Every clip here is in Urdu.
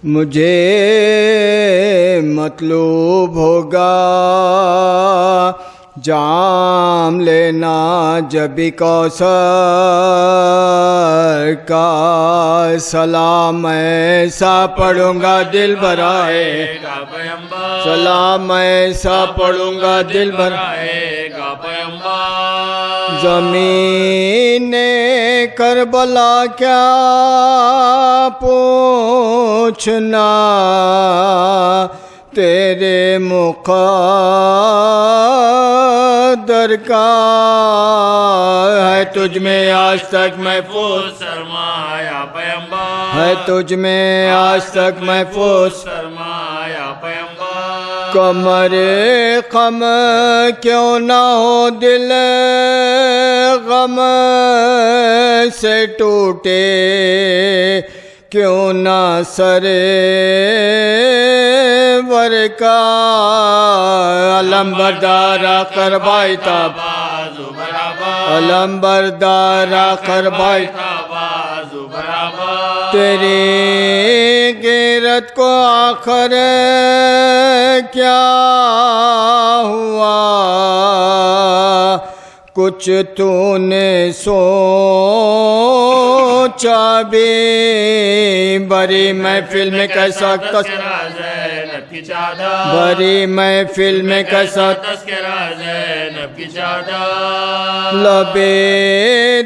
مجھے مطلوب ہوگا جام لینا جبی کوثر کا، سلام ایسا پڑھوں گا دل بھرائے گا پیمبر، سلام ایسا پڑھوں گا دل بھرائے گا پیمبر۔ زمین کربلا کیا پوچھنا، تیرے مقدر کا ہے تجھ میں آج تک محفوظ سرمایہ پیمبر، ہے تجھ میں آج تک محفوظ سرمایہ پیمبر۔ کمر غم کیوں نہ ہو دل غم سے ٹوٹے، کیوں نہ سرے ور کا علم بردار قربائی تاب، علم بردار قربائی تیری غیرت کو آخر کیا ہوا، کچھ تو نے سوچا بھی، بری محفل میں کیسا تذکرہ زینب کی چادر، بری محفل میں کیسا تذکرہ زینب کی چادر، لبے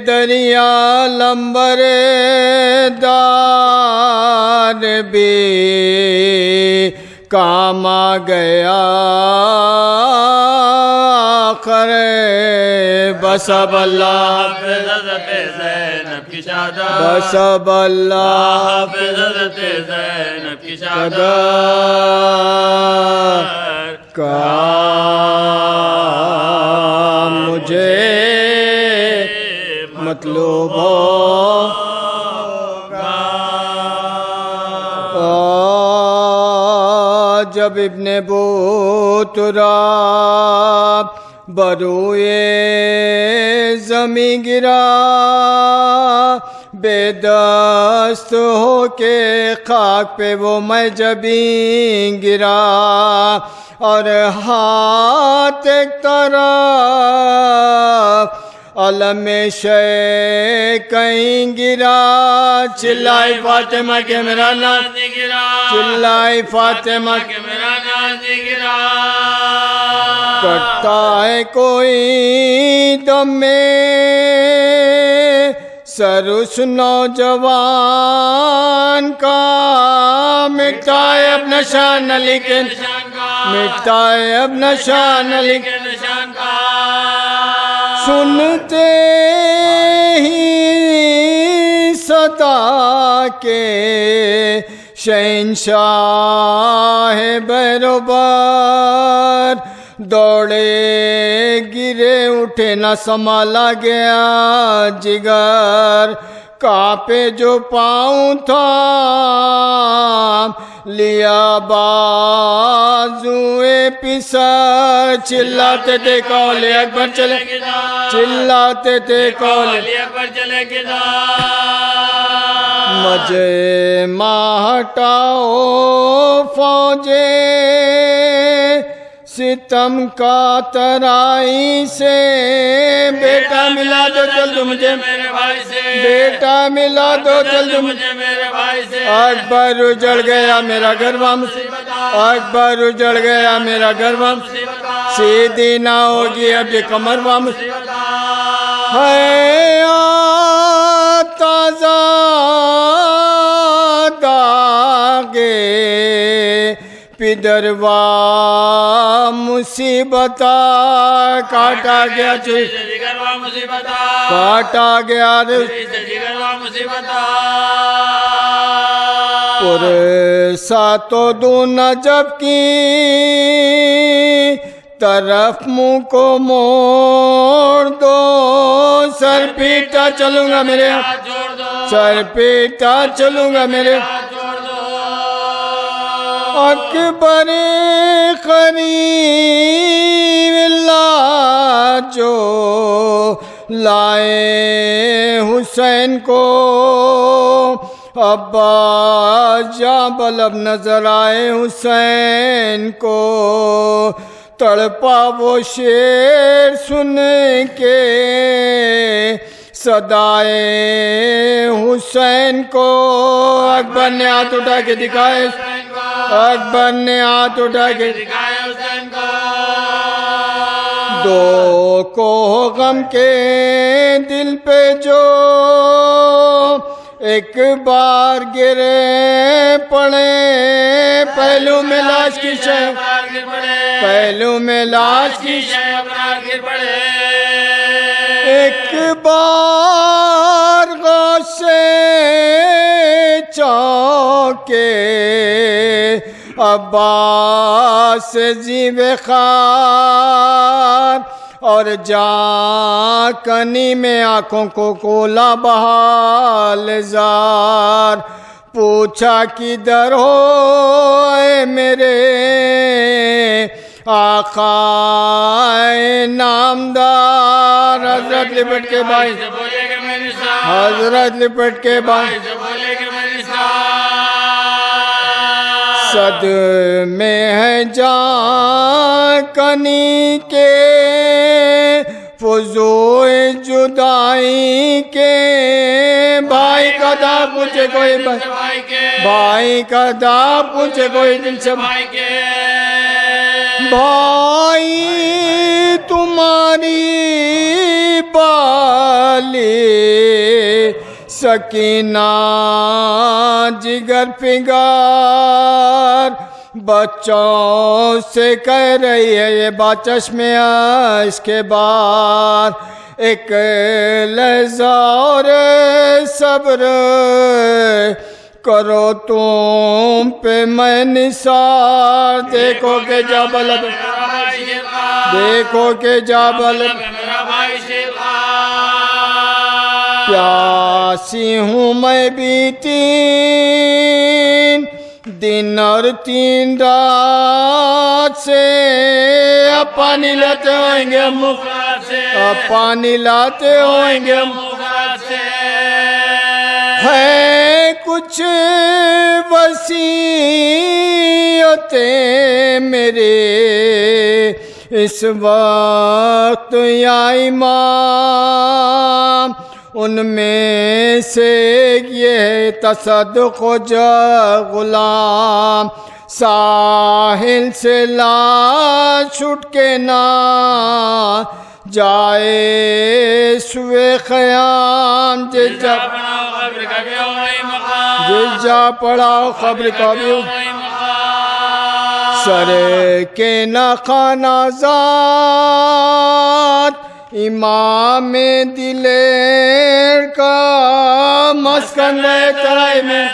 دریا لمبر دار بھی کام آ گیا آخر، بس اب اللہ حافظ حضرت زینب کی چادر، بس اب اللہ حافظ حضرت زینب کی چادر کا مجھے مطلوب ہوگا۔ جب ابن بوترا بروئے زمیں گرا، بے دست ہو کے خاک پہ وہ میں جبیں گرا، اور ہاتھ ایک طرف علم شے کہیں گرا، چلائی فاطمہ کے میرا ناز گرا، چلائی فاطمہ کے میرا ناز گرا، کٹتا ہے کوئی دم میں سر اس نوجوان کا، مٹتا ہے اب نشان علی کے نشان کا، مٹتا ہے اب نشان علی کے نشان کا، سنتے ہی صدا کے شہنشاہ بیروبر دوڑے گرے اٹھے نہ سنبھالا گیا جگر، کانپے جو پاؤں تھا لیا بازوئے پسر، چلاتے تھے قول اکبر چلے گدا، چلاتے تھے قول اکبر چلے گدا، مجمع ہٹاؤ فوجے ستم کا ترائی سے، بیٹا ملا دو جلد مجھے میرے بھائی سے، بیٹا ملا دو جلد مجھے میرے بھائی سے، اکبر اجڑ گیا میرا گھر مصیبت، اکبر اجڑ گیا میرا گھر مصیبت، سیدھی نہ ہوگی اب یہ کمر مصیبت، ہے تازہ داغے پدروا مصیبت، کاٹا گیا جگروا مصیبت، کاٹا گیا جگروا مصیبت، پر ساتوں دو نجب کی طرف منہ کو موڑ دو، سر پیٹا چلوں گا میرے ہاتھ جوڑ دو، سر پیٹا چلوں گا میرے ہاتھ جوڑ دو، اکبر قریب اللہ جو لائے حسین کو عباس جاں بلب نظر آئے حسین کو، تڑپا وہ شیر سن کے صدائے حسین کو۔ اکبر نے ہاتھ اٹھا کے دکھائے، اکبر نے ہاتھ اٹھا کے دکھائے حسین کو۔ دو کو غم کے دل پہ جو ایک بار گرے پڑے، پہلو میں لاش کی شے، پہلو میں لاش کی شے گر پڑے۔ ایک بار غوثِ چوکے عباس زیب خار، اور جاں کنی میں آنکھوں کو کولا بحال زار، پوچھا کدھر ہو اے میرے آقا نامدار۔ حضرت لپٹ کے بھائی سے بولے کہ میری سار، حضرت لپٹ کے بھائی سے بولے کہ میری سار، صد میں ہے جاں کنی کے فضوئے جدائی کے، بھائی کا دا پوچھے کوئی بھائی کا دا پوچھے کوئی دل سے بھائی کے، بھائی تمہاری بالی سکینہ جگر پگار بچوں سے کہہ رہی ہے یہ بات چشمِ اشک کے بعد، ایک لحظہ اور صبر کرو تم پہ میں نثار، دیکھو کہ جبل، دیکھو کہ جبل پیاسی ہوں میں بھی 3 دن اور 3 رات سے، اب پانی لاتے ہوئیں گے مفرات سے، اب پانی لاتے ہوئیں گے مفرات سے، ہے کچھ وصیتیں میرے اس وقت یا امام، ان میں سے یہ تصدق ہو جا غلام، ساحل سے لاش اٹھ کے نہ جائے سوئے خیام، جس جا پڑا خبر کا بھی سر کے نخانہ ذات امام دلیر کا، مسکن رہے ترائی میں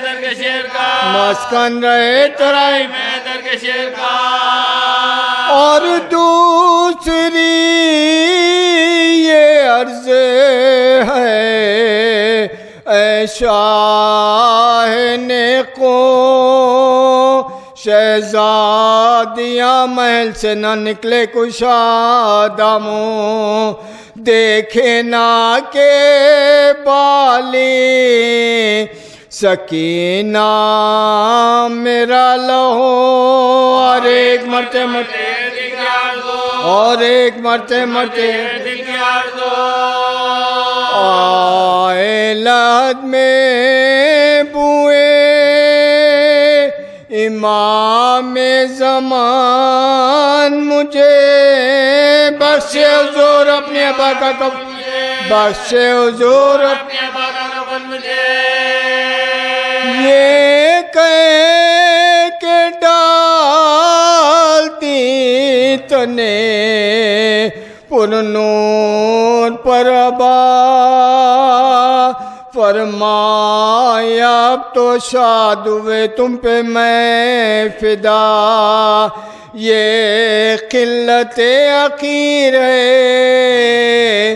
مسکن رہے ترائی میں در کے شیر کا، اور دوسری یہ عرض ہے اے شاہ نیکو، شہزادیاں محل سے نہ نکلے کشاد منہ، دیکھے نہ کہ بالی سکینہ میرا لہو، اور ایک مرتے مرتے اور ایک مرتے مرتے آئے لحد میں بوئے امام زمان، مجھے بخشے حضور اپنے ابا کا کفن، بخشے حضور اپنے ابا کا کفن مجھے، یہ کہہ کے ڈالتی تنے پرنور پر ابا، فرمایا اب تو شاد ہوئے تم پہ میں فدا، یہ قلت عقیر ہے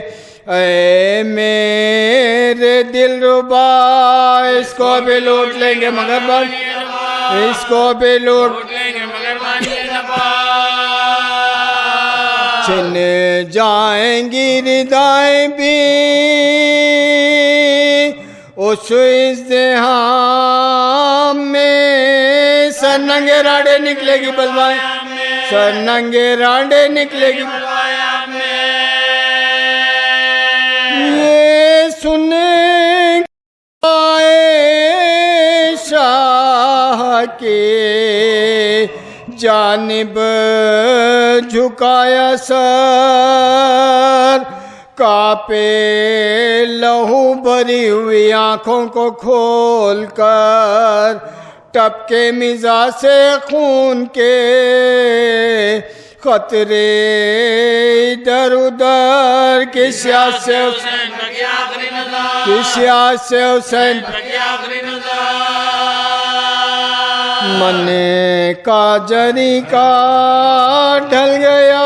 اے میرے دل ربا، اس کو بھی لوٹ لیں گے مگر بانی، اس کو بھی لوٹ لیں گے مگر بانی چھن جائیں گی ردائیں بھی اس ازدحام میں سر ننگے راڈے نکلے گی بلوائیں سر ننگے راڈے نکلے گی یہ سنیں آئے شاہ کے جانب جھکایا سر کانپے لہو بھری ہوئی آنکھوں کو کھول کر ٹپکے مزاج سے خون کے خطرے ادھر ادھر کسی سے حسین من کا جری کا ڈھل گیا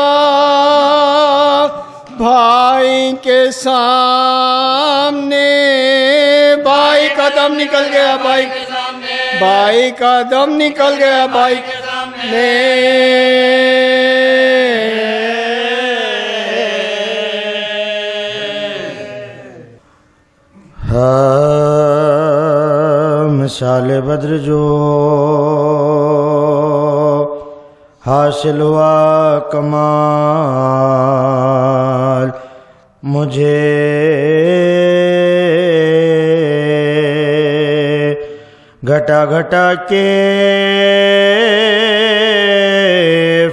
بھائی کے سامنے بھائی کا دم نکل گیا بھائی کا دم نکل گیا بھائی نے مثال بدر جو حاصل ہوا کمال مجھے گھٹا گھٹا کے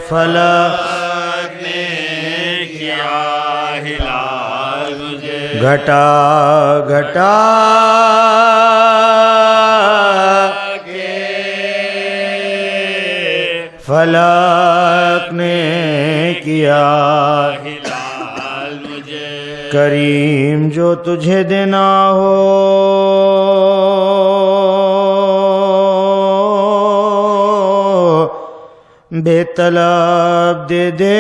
فلک نے کیا ہلال مجھے گھٹا گھٹا کے فلک نے کیا ہلال مجھے کریم جو تجھے دینا ہو بے طلب دے دے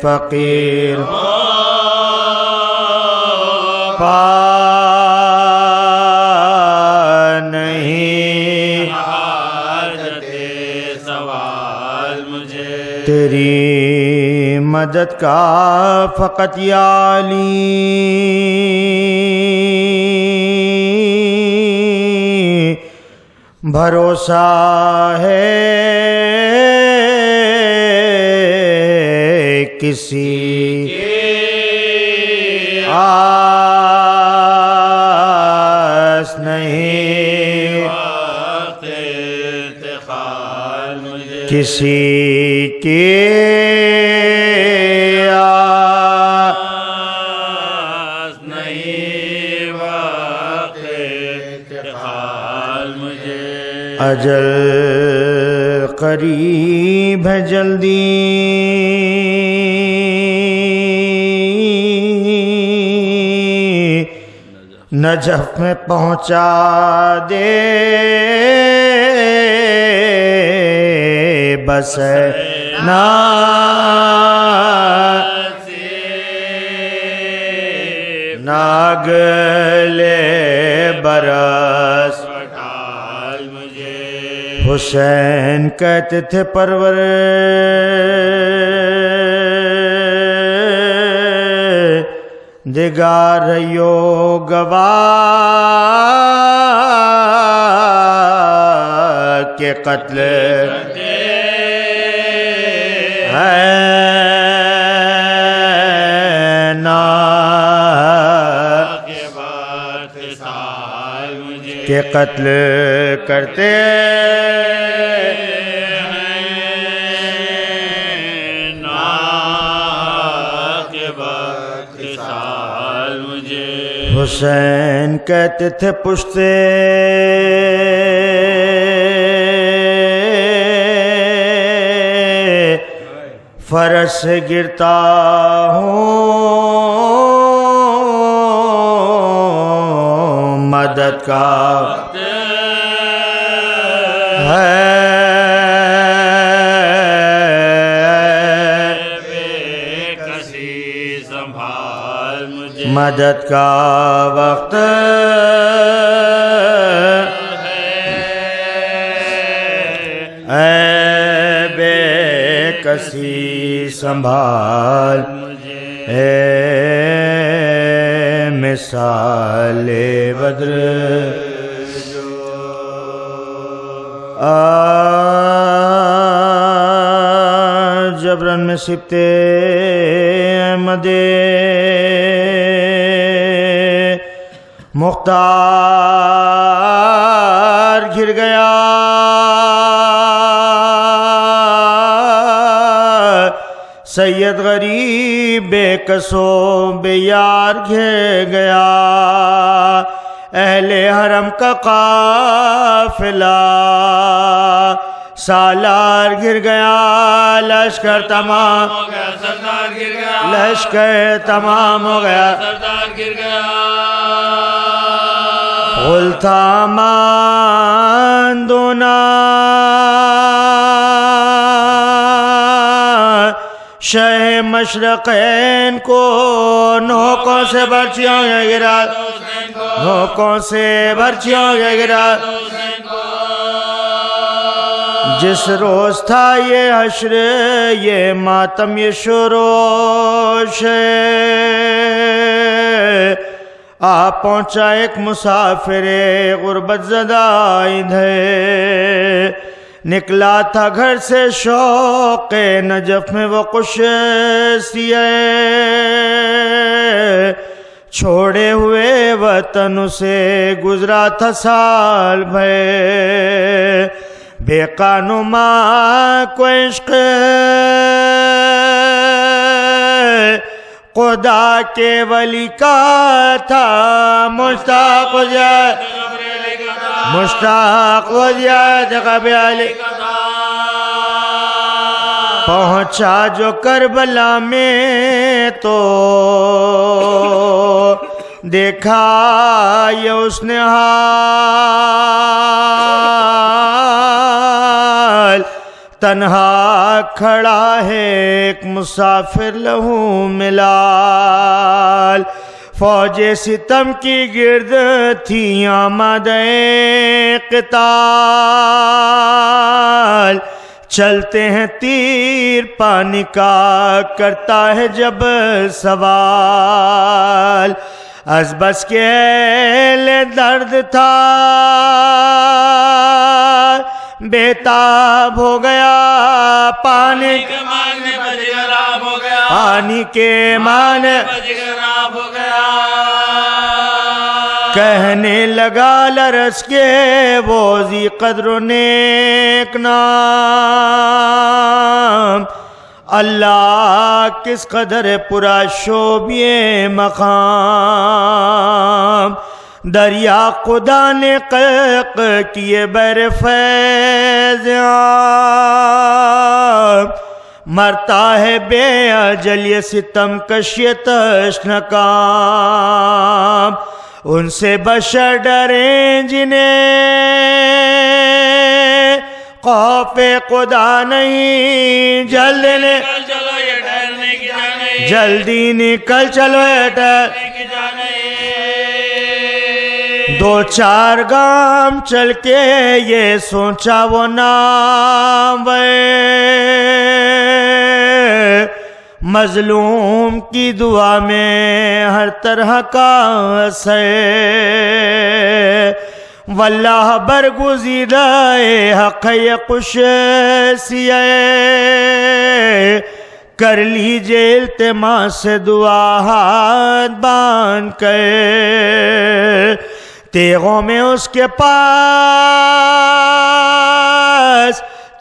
فقیر پا نہیں حاجت سوال مجھے تیری مدد کا فقط یا علی بھروسہ ہے کسی آس نہیں کسی کے آس نہیں اجل قریب ہے جلدی نجف میں پہنچا دے بس نا ناگلے برس حسین کہتے تھے پرور دگار یو گواہ کے قتل ہے نا کے قتل کرتے حسین کہتے تھے پشتے فرش سے گرتا ہوں مدد کا ہے مدد کا وقت اے بے کسی سنبھال اے مثال بدر جبرن میں سبت احمد مختار گر گیا سید غریب بے کسو بے یار گھر گیا اہل حرم کا قافلہ سالار گر گیا لشکر تمام ہو گیا سردار گر گیا لشکر تمام ہو گیا سردار گر گیا غلطامان دونا شہ مشرقین کو نوکوں سے برچیوں کے گرا نوکوں سے برچیوں کے گرا جس روز تھا یہ حشر یہ ماتم یہ شروش آ پہنچا ایک مسافر غربت زدہ ادھر نکلا تھا گھر سے شوق نجف میں وہ قشیسیہ چھوڑے ہوئے وطن اسے گزرا تھا سال بھر بے قانما کو عشق خدا کے ولی کا تھا مشتاق و زیاد قبیلی پہنچا جو کربلا میں تو دیکھا یہ اس نے حال تنہا کھڑا ہے ایک مسافر لہو ملال فوج ستم کی گرد تھی آمادہ قتال چلتے ہیں تیر پانی کا کرتا ہے جب سوال از بس کے اہل درد تھا بیتاب ہو گیا پانی کے معنی بجگراب ہو گیا پانی کے معنی بجگراب ہو گیا کہنے لگا لرز کے وہ ذی قدر و نیک نام اللہ کس قدر پورا شوبیے مقام دریا خدا نے قیق کیے بر فیض عام مرتا ہے بے اجل یہ ستم کش یہ تشنکام ان سے بشر ڈریں جنہیں خوف خدا نہیں جلدی نکل چلو یہ ڈرنے کی جانے دو چار گام چل کے یہ سوچا وہ نام مظلوم کی دعا میں ہر طرح کا اثر واللہ برگزیدہ حق قشیسیہ کر لیجئے التماس سے دعا ہاتھ باندھ کر تیغوں میں اس کے پاس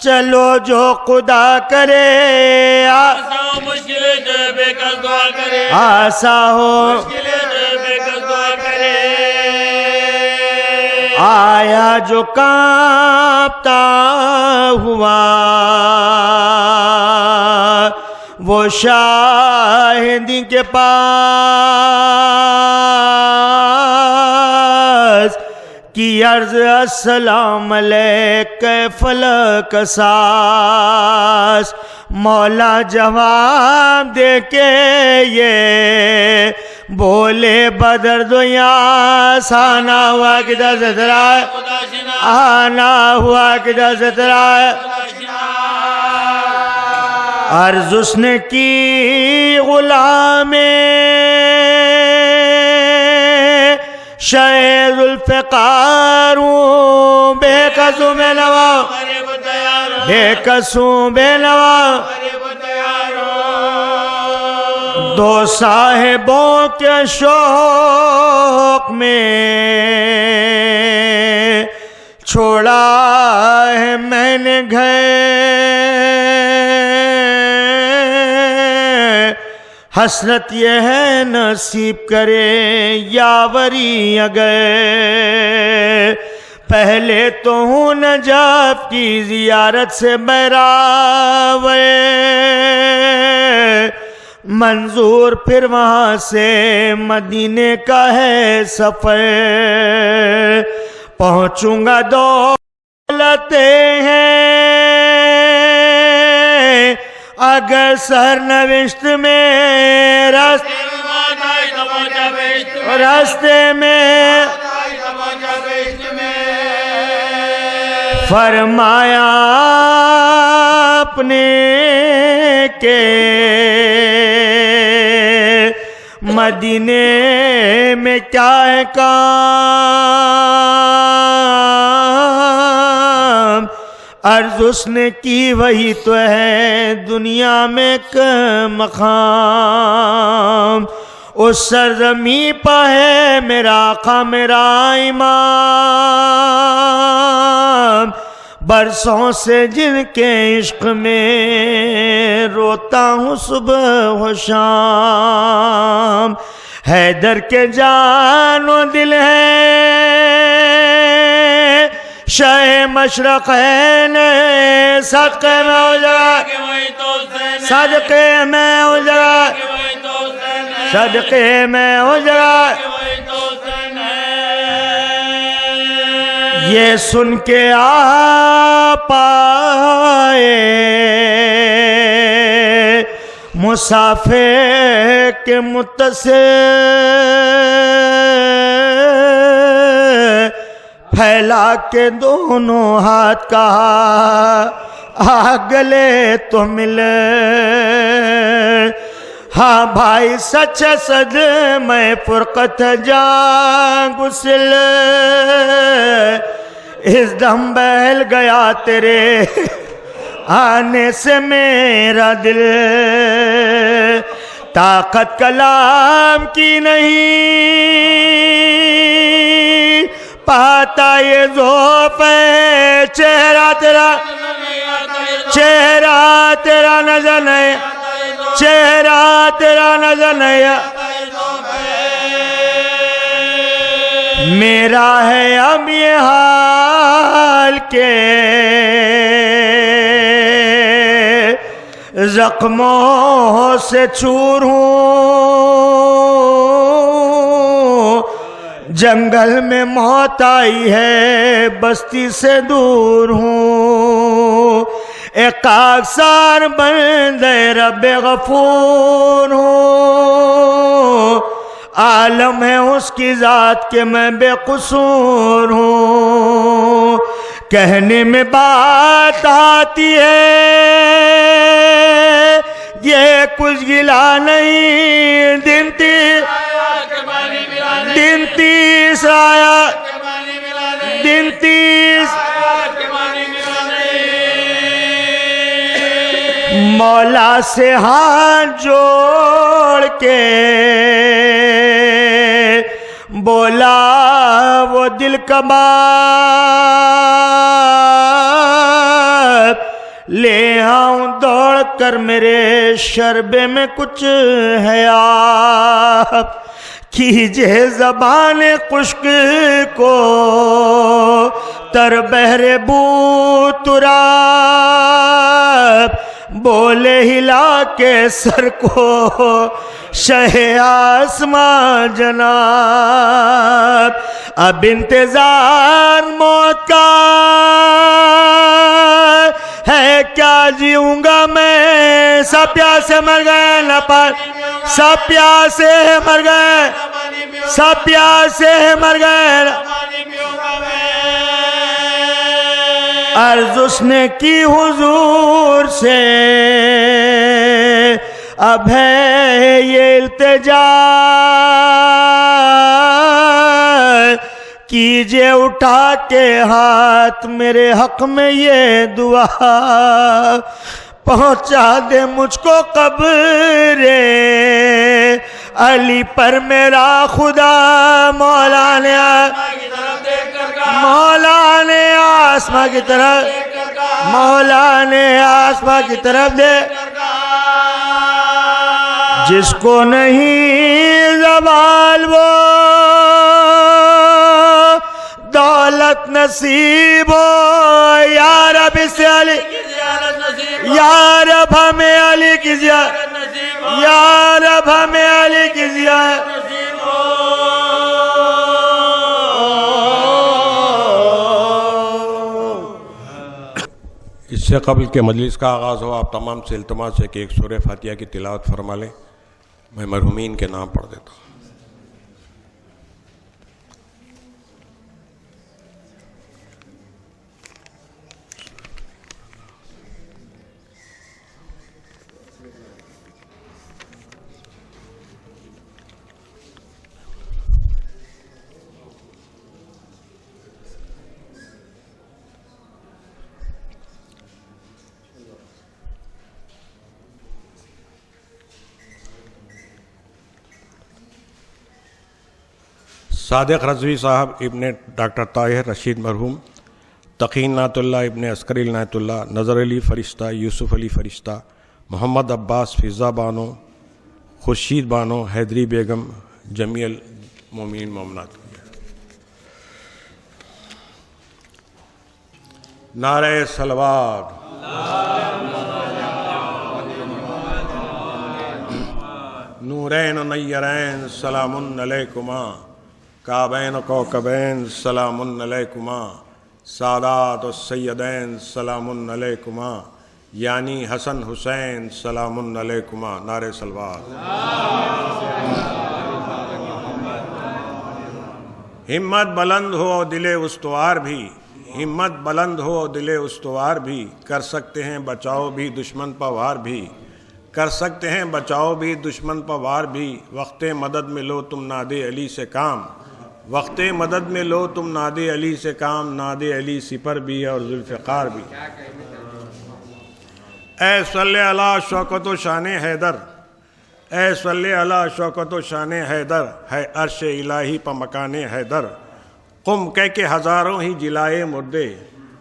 چلو جو خدا کرے آسا ہو مشکل بے کس دعا کرے آسا ہو مشکل بے کس دعا کرے آیا جو کانپتا ہوا وہ شاہدی کے پاس کی عرض السلام علیک فلک اساس مولا جواب دے کے یہ بولے بدر دنیا آنا ہوا کدھر سے ترائے آنا ہوا کدھر سے ترائے عرض اس نے کی غلام شہ ذوالفقار ہوں، بے کسوں بے نوا، بے کسوں بے نوا، دو صاحبوں کے شوق میں چھوڑا ہے میں نے گھر، حسرت یہ ہے نصیب کرے یاوری اگر، پہلے تو ہوں نجف کی زیارت سے براوے، منظور پھر وہاں سے مدینے کا ہے سفر، پہنچوں گا دولتیں ہیں اگر سرنوشت میں راستے میں، فرمایا اپنے کے مدینے میں کیا ہے کام، عرض اس نے کی وہی تو ہے دنیا میں ایک مقام، اس سرزمین پہ ہے میرا آقا میرا امام، برسوں سے جن کے عشق میں روتا ہوں صبح و شام، حیدر کے جان و دل ہے شہ مشرق ہے، صدقے میں ہو جائے، صدقے میں ہو جائے، صدقے میں ہو جائے، یہ سن کے آپ آئے مسافر کے متصل، پھیلا کے دونوں ہاتھ کہا گلے تو ملے، ہاں بھائی سچ صد میں فرقت جان گسل، اس دم بہل گیا تیرے آنے سے میرا دل، طاقت کلام کی نہیں پاتا یہ ذوف ہے، چہرہ تیرا نظر نہیں، چہرہ تیرا نظر نہیں، میرا ہے اب یہ حال کے زخموں سے چور ہوں، جنگل میں موت آئی ہے بستی سے دور ہوں، ایک خاکسار بندے رب غفور ہوں، عالم ہے اس کی ذات کہ میں بے قصور ہوں، کہنے میں بات آتی ہے یہ کچھ گلا نہیں، دن تیس آیا، دن تیس مولا سے ہاتھ جوڑ کے بولا وہ دل کباب، لے آؤں دوڑ کر میرے شربے میں کچھ ہے آپ، کیجئے زبان خشک کو تر بحر بو تراب، بولے ہلا کے سر کو شہ آسماں جناب، اب انتظار موت کا ہے کیا جیوں گا میں، سب پیاسے مر گئے نہ پائے، سب پیاسے مر گئے، سب پیاسے مر گئے، عرض اس نے کی حضور سے اب ہے یہ التجا کیجئے اٹھا کے ہاتھ میرے حق میں یہ دعا پہنچا دے مجھ کو قبر علی پر میرا خدا مولا نے آسماں کی طرف مولا نے آسماں کی طرف دے جس کو نہیں زوال وہ دولت نصیب ہو یا رب سے علی یا رب ہمیں علی کی زیارت یا رب ہمیں علی کی زیارت اس سے قبل کہ مجلس کا آغاز ہو آپ تمام سے التماس ہے کہ ایک سورہ فاتحہ کی تلاوت فرما لیں. میں مرحومین کے نام پڑھ دیتا ہوں. صادق رضوی صاحب ابن ڈاکٹر طاہر رشید مرحوم، تقی عنایت اللہ ابن عسکری عنایت اللہ، نظر علی فرشتہ، یوسف علی فرشتہ، محمد عباس فضا بانو، خورشید بانو، حیدری بیگم، جمیع المومنین مومنات. نعرہ صلوات. نورین و نیرین سلام علیکما، کعبین و کوکبین سلام علیکما، سادات و سیدین سلام علیکما، یعنی حسن حسین سلام علیکما. نعرہ صلوات. ہمت بلند ہو دل استوار بھی، ہمت بلند ہو دل استوار بھی، کر سکتے ہیں بچاؤ بھی دشمن پوار بھی، کر سکتے ہیں بچاؤ بھی دشمن پوار بھی. وقت مدد میں لو تم ناد علی سے کام، وقت مدد میں لو تم ناد علی سے کام، ناد علی سپر بھی اور ذوالفقار بھی. اے صلی علی شوکت و شان حیدر، اے صلی علی شوکت و شان حیدر، ہے عرش الہی پا مکان حیدر. قم کہہ کے ہزاروں ہی جلائے مردے،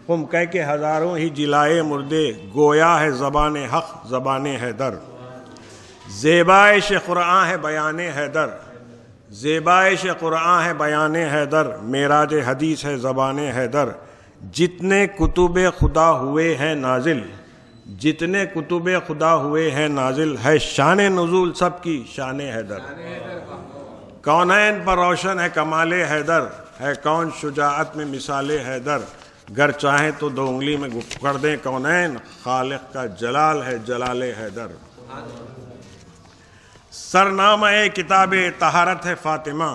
قم کہہ کے ہزاروں ہی جلائے مردے، گویا ہے زبان حق زبان حیدر. زیبائش قرآن ہے بیان حیدر، زیبائش قرآن ہے بیان حیدر، معراج حدیث ہے زبان حیدر. جتنے کتب خدا ہوئے ہیں نازل، جتنے کتب خدا ہوئے ہیں نازل، ہے شان نزول سب کی شان حیدر. کونین پر روشن ہے کمال حیدر، ہے کون شجاعت میں مثال حیدر. گر چاہیں تو دو انگلی میں پکڑ دیں کونین، خالق کا جلال ہے جلال حیدر. سرنامہ کتاب طہارت ہے فاطمہ،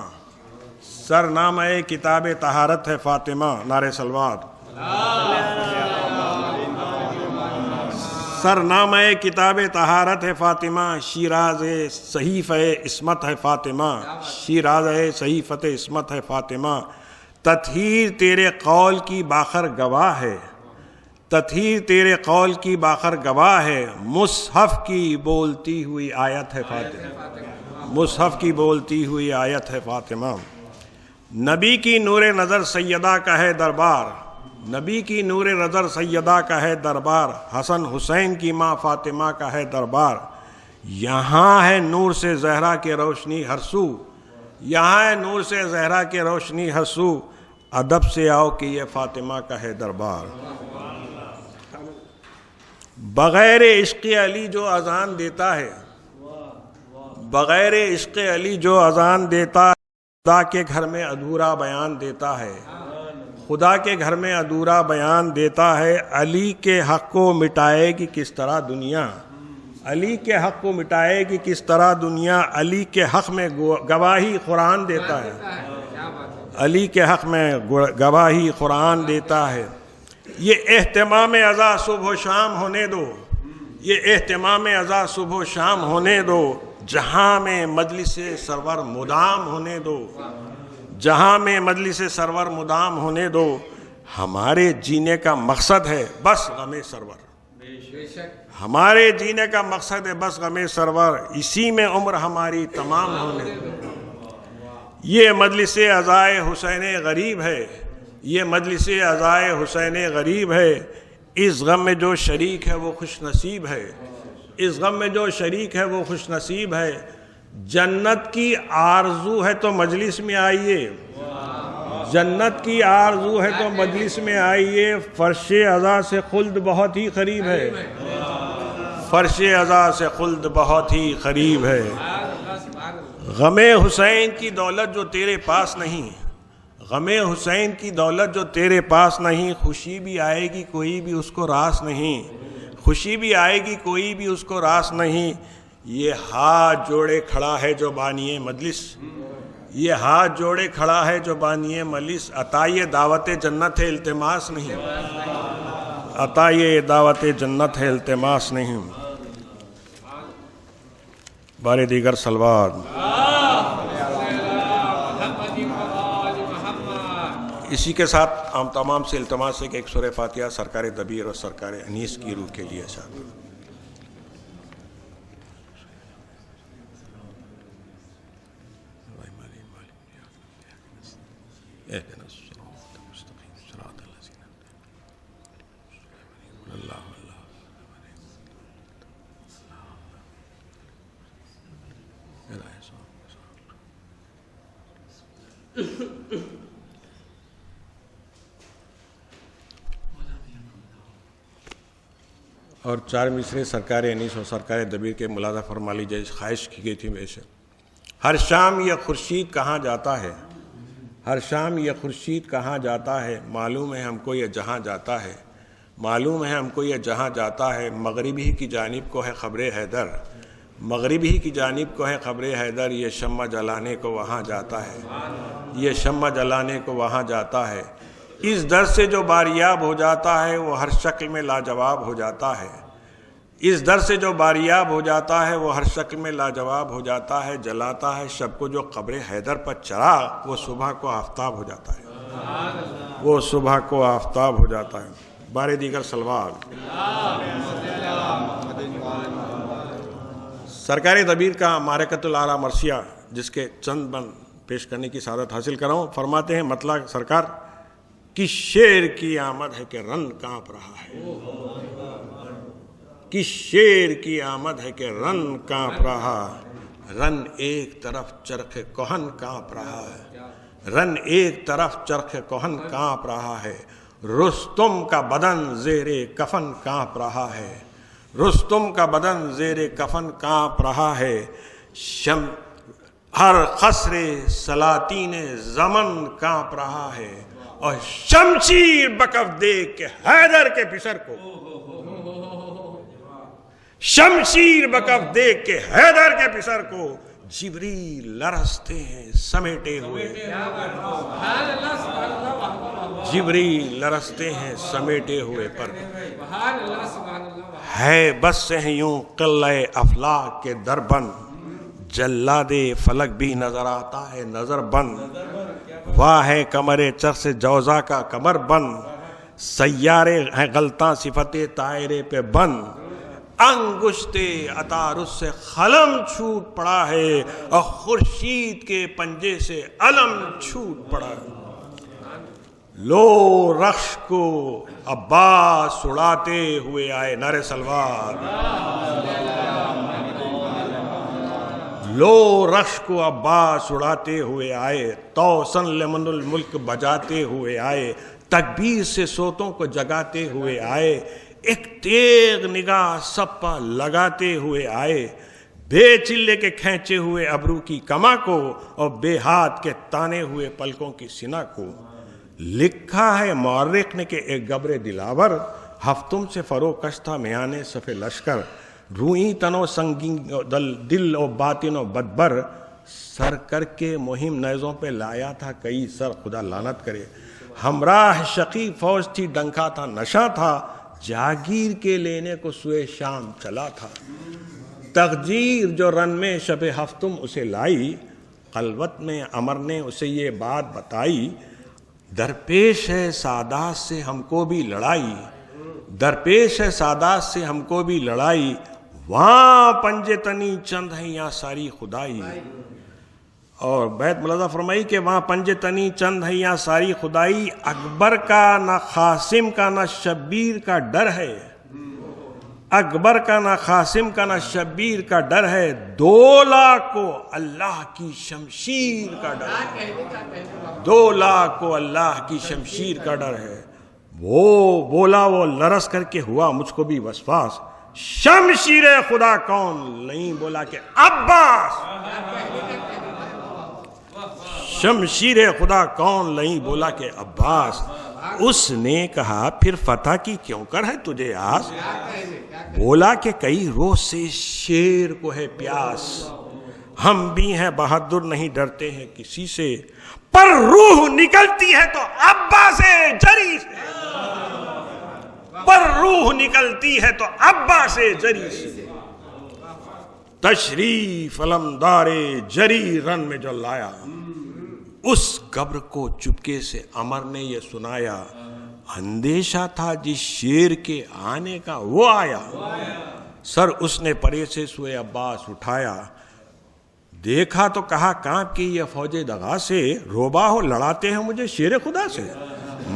سرنامہ کتاب طہارت ہے فاطمہ. نعرہ صلوات. سرنامہ کتاب طہارت ہے فاطمہ، شیراز صحیفہ عصمت ہے فاطمہ، شیراز صحیفت عصمت ہے فاطمہ. تطہیر تیرے قول کی باخر گواہ ہے، تطہیر تیرے قول کی باخر گواہ ہے. مصحف کی بولتی ہوئی آیت ہے فاطمہ، مصحف کی بولتی ہوئی آیت ہے فاطمہ. نبی کی نور نظر سیدہ کا ہے دربار، نبی کی نور نظر سیدہ کا ہے دربار. حسن حسین کی ماں فاطمہ کا ہے دربار. یہاں ہے نور سے زہرا کے روشنی ہر سو، یہاں ہے نور سے زہرا کے روشنی ہر سو. ادب سے آؤ کہ یہ فاطمہ کا ہے دربار. بغیر عشق علی جو اذان دیتا ہے، بغیر عشق علی جو اذان دیتا ہے، خدا کے گھر میں ادھورا بیان دیتا ہے، خدا کے گھر میں ادھورا بیان دیتا ہے. علی کے حق کو مٹائے گی کس طرح دنیا، علی کے حق کو مٹائے گی کس طرح دنیا. علی کے حق میں گواہی قرآن دیتا ہے، علی کے حق میں گواہی قرآن دیتا ہے. یہ اہتمام عزا صبح و شام ہونے دو، یہ اہتمام عزا صبح و شام ہونے دو، جہاں میں مجلس سرور مدام ہونے دو، جہاں میں مجلس سرور مدام ہونے دو۔ ہمارے جینے کا مقصد ہے بس غم سرور، ہمارے جینے کا مقصد ہے بس غم سرور، اسی میں عمر ہماری تمام ہونے دو۔ یہ مجلس عزائے حسین غریب ہے، یہ مجلس عزائے حسین غریب ہے، اس غم میں جو شریک ہے وہ خوش نصیب ہے، اس غم میں جو شریک ہے وہ خوش نصیب ہے۔ جنت کی آرزو ہے تو مجلس میں آئیے، جنت کی آرزو ہے تو مجلس میں آئیے، فرش عزا سے خلد بہت ہی قریب ہے، فرش عزا سے خلد بہت ہی قریب ہے۔ غم حسین کی دولت جو تیرے پاس نہیں، غم حسین کی دولت جو تیرے پاس نہیں، خوشی بھی آئے گی کوئی بھی اس کو راس نہیں، خوشی بھی آئے گی کوئی بھی اس کو راس نہیں۔ یہ ہاتھ جوڑے کھڑا ہے جو بانی مجلس، یہ ہاتھ جوڑے کھڑا ہے جو بانی مجلس، عطائے دعوت جنت ہے التماس نہیں، عطائے دعوت جنت ہے التماس نہیں۔ بار دیگر صلوات۔ اسی کے ساتھ ہم تمام سے التماس ہے کہ ایک سورہ فاتحہ سرکار دبیر اور سرکار انیس کی روح کے لیے چاہتا ہوں۔ اور چار مصرے سرکار انیس اور سرکار دبیر کے ملاحظہ فرما لیجیے، خواہش کی گئی تھی میرے سے۔ ہر شام یہ خورشید کہاں جاتا ہے، ہر شام یہ خورشید کہاں جاتا ہے، معلوم ہے ہم کو یہ جہاں جاتا ہے، معلوم ہے ہم کو یہ جہاں جاتا ہے، مغرب ہی کی جانب کو ہے خبر حیدر، مغرب ہی کی جانب کو ہے خبر حیدر، یہ شمع جلانے کو وہاں جاتا ہے، یہ شمع جلانے کو وہاں جاتا ہے۔ اس در سے جو باریاب ہو جاتا ہے وہ ہر شکل میں لاجواب ہو جاتا ہے، اس در سے جو باریاب ہو جاتا ہے وہ ہر شکل میں لاجواب ہو جاتا ہے، جلاتا ہے شب کو جو قبر حیدر پر چراغ، وہ صبح کو آفتاب ہو جاتا ہے، وہ صبح کو آفتاب ہو جاتا ہے۔ بار دیگر صلوات۔ سرکار دبیر کا معرکۃ الاعلیٰ مرثیہ جس کے چند بند پیش کرنے کی سعادت حاصل کر رہا ہوں، فرماتے ہیں مطلع سرکار کہ شیر کی آمد ہے کہ رن کانپ رہا ہے، کہ شیر کی آمد ہے کہ رن کانپ رہا، رن ایک طرف چرخ کہن کانپ رہا ہے، رن ایک طرف چرخ کہن کانپ رہا ہے، رستم کا بدن زیر کفن کانپ رہا ہے، رستم کا بدن زیر کفن کانپ رہا ہے، ہر قصر سلاطین زمن کانپ رہا ہے، اور شمشیر بکف دیکھ کے حیدر کے پسر کو، شمشیر بکف دیکھ کے حیدر کے پسر کو جبریل لرزتے ہیں سمیٹے ہوئے، جبریل لرزتے ہیں سمیٹے ہوئے پر، ہے بس سے ہیں یوں قلعہ افلاک کے دربند، جلاد فلک بھی نظر آتا ہے نظر بند، واہ ہے کمر چرخ سے جوزا کا کمر بند، سیارے ہیں غلطاں صفت طائرے پہ بند، انگشت عطارد سے قلم چھوٹ پڑا ہے، اور خورشید کے پنجے سے علم چھوٹ پڑا ہے، لو رخش کو عباس اڑاتے ہوئے آئے، نعرہ صلوات، لو رخش کو عباس اڑاتے ہوئے آئے، توسن لمن الملک بجاتے ہوئے آئے، تکبیر سے سوتوں کو جگاتے ہوئے آئے، ایک تیغ نگاہ سب پر لگاتے ہوئے آئے، بے چلے کے کھینچے ہوئے ابرو کی کما کو، اور بے ہاتھ کے تانے ہوئے پلکوں کی سنا کو، لکھا ہے مورخ نے کہ ایک گبر دلاور، ہفتم سے فروکش تھا میانے صف لشکر، روئی تنو سنگین دل و باطن و بدبر، سر کر کے مہم نیزوں پہ لایا تھا کئی سر، خدا لعنت کرے، ہمراہ شقی فوج تھی ڈنکا تھا نشہ تھا، جاگیر کے لینے کو سوئے شام چلا تھا، تقدیر جو رن میں شب ہفتم اسے لائی، خلوت میں امر نے اسے یہ بات بتائی، درپیش ہے سادات سے ہم کو بھی لڑائی، درپیش ہے سادات سے ہم کو بھی لڑائی، وہاں پنجے تنی چند ہیں یا ساری خدائی۔ اور بیت ملازہ فرمائی کہ وہاں پنجے تنی چند ہیں یا ساری خدائی، اکبر کا نہ قاسم کا نہ شبیر کا ڈر ہے، اکبر کا نہ قاسم کا نہ شبیر کا ڈر ہے، دولا کو اللہ کی شمشیر کا ڈر ہے، دولا کو اللہ کی شمشیر کا ڈر ہے۔ وہ بولا وہ لرس کر کے ہوا مجھ کو بھی وسواس، شمشیر خدا کون؟ نہیں بولا کہ عباس، شمشیر خدا کون؟ نہیں بولا کہ عباس۔ اس نے کہا پھر فتح کی کیوں کر ہے تجھے آس؟ بولا کہ کئی روز سے شیر کو ہے پیاس، ہم بھی ہیں بہادر نہیں ڈرتے ہیں کسی سے، پر روح نکلتی ہے تو ابا سے جری سے، پر روح نکلتی ہے تو ابا سے جری سے۔ تشریف علمدار جری رن میں جو لایا، اس قبر کو چپکے سے امر نے یہ سنایا، اندیشہ تھا جس شیر کے آنے کا وہ آیا، سر اس نے پرے سے سوئے عباس اٹھایا، دیکھا تو کہا کانپ کی یہ فوج دغا سے، روبا ہو لڑاتے ہیں مجھے شیر خدا سے،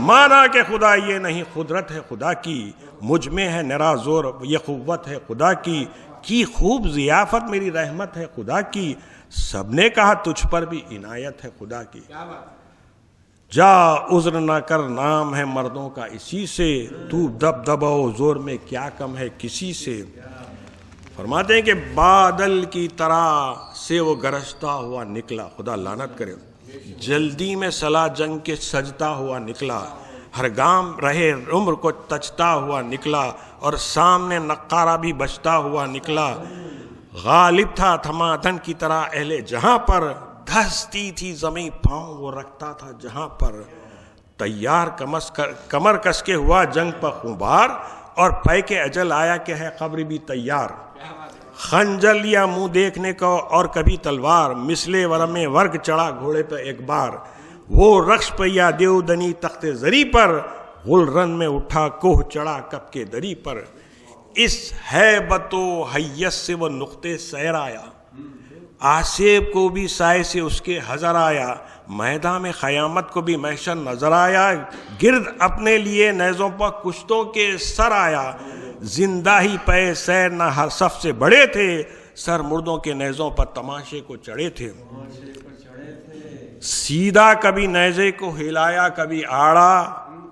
مانا کہ خدا یہ نہیں قدرت ہے خدا کی، مجھ میں ہے نرا زور یہ قوت ہے خدا کی خوب ضیافت میری رحمت ہے خدا کی، سب نے کہا تجھ پر بھی عنایت ہے خدا کی، جا عذر نہ کر نام ہے مردوں کا اسی سے، تو دب دبا و زور میں کیا کم ہے کسی سے۔ فرماتے ہیں کہ بادل کی طرح سے وہ گرجتا ہوا نکلا، خدا لعنت کرے، جلدی میں صلاح جنگ کے سجتا ہوا نکلا، ہر گام رہے عمر کو تچتا ہوا نکلا، اور سامنے نقارہ بھی بچتا ہوا نکلا، غالب تھا تھمادن کی طرح اہل جہاں پر، دھستی تھی زمین پاؤں وہ رکھتا تھا جہاں پر، تیار کمر کس کے ہوا جنگ پر خونبار، اور پے کے اجل آیا کہ ہے قبر بھی تیار، خنجر لیا منہ دیکھنے کو اور کبھی تلوار، مثلے ورم ورگ چڑھا گھوڑے پہ ایک بار، وہ رقص پہ یا دیودنی تخت زری پر، غل رن میں اٹھا کوہ چڑھا کب کے دری پر، اس ہیبت و حیت سے وہ نقطے سیر آیا، آسیب کو بھی سائے سے اس کے حضر آیا، میدان میں قیامت کو بھی محشر نظر آیا، گرد اپنے لیے نیزوں پر کشتوں کے سر آیا، زندہ ہی پے سیر نہ ہر صف سے بڑے تھے، سر مردوں کے نیزوں پر تماشے کو چڑھے تھے، سیدھا کبھی نیزے کو ہلایا کبھی آڑا،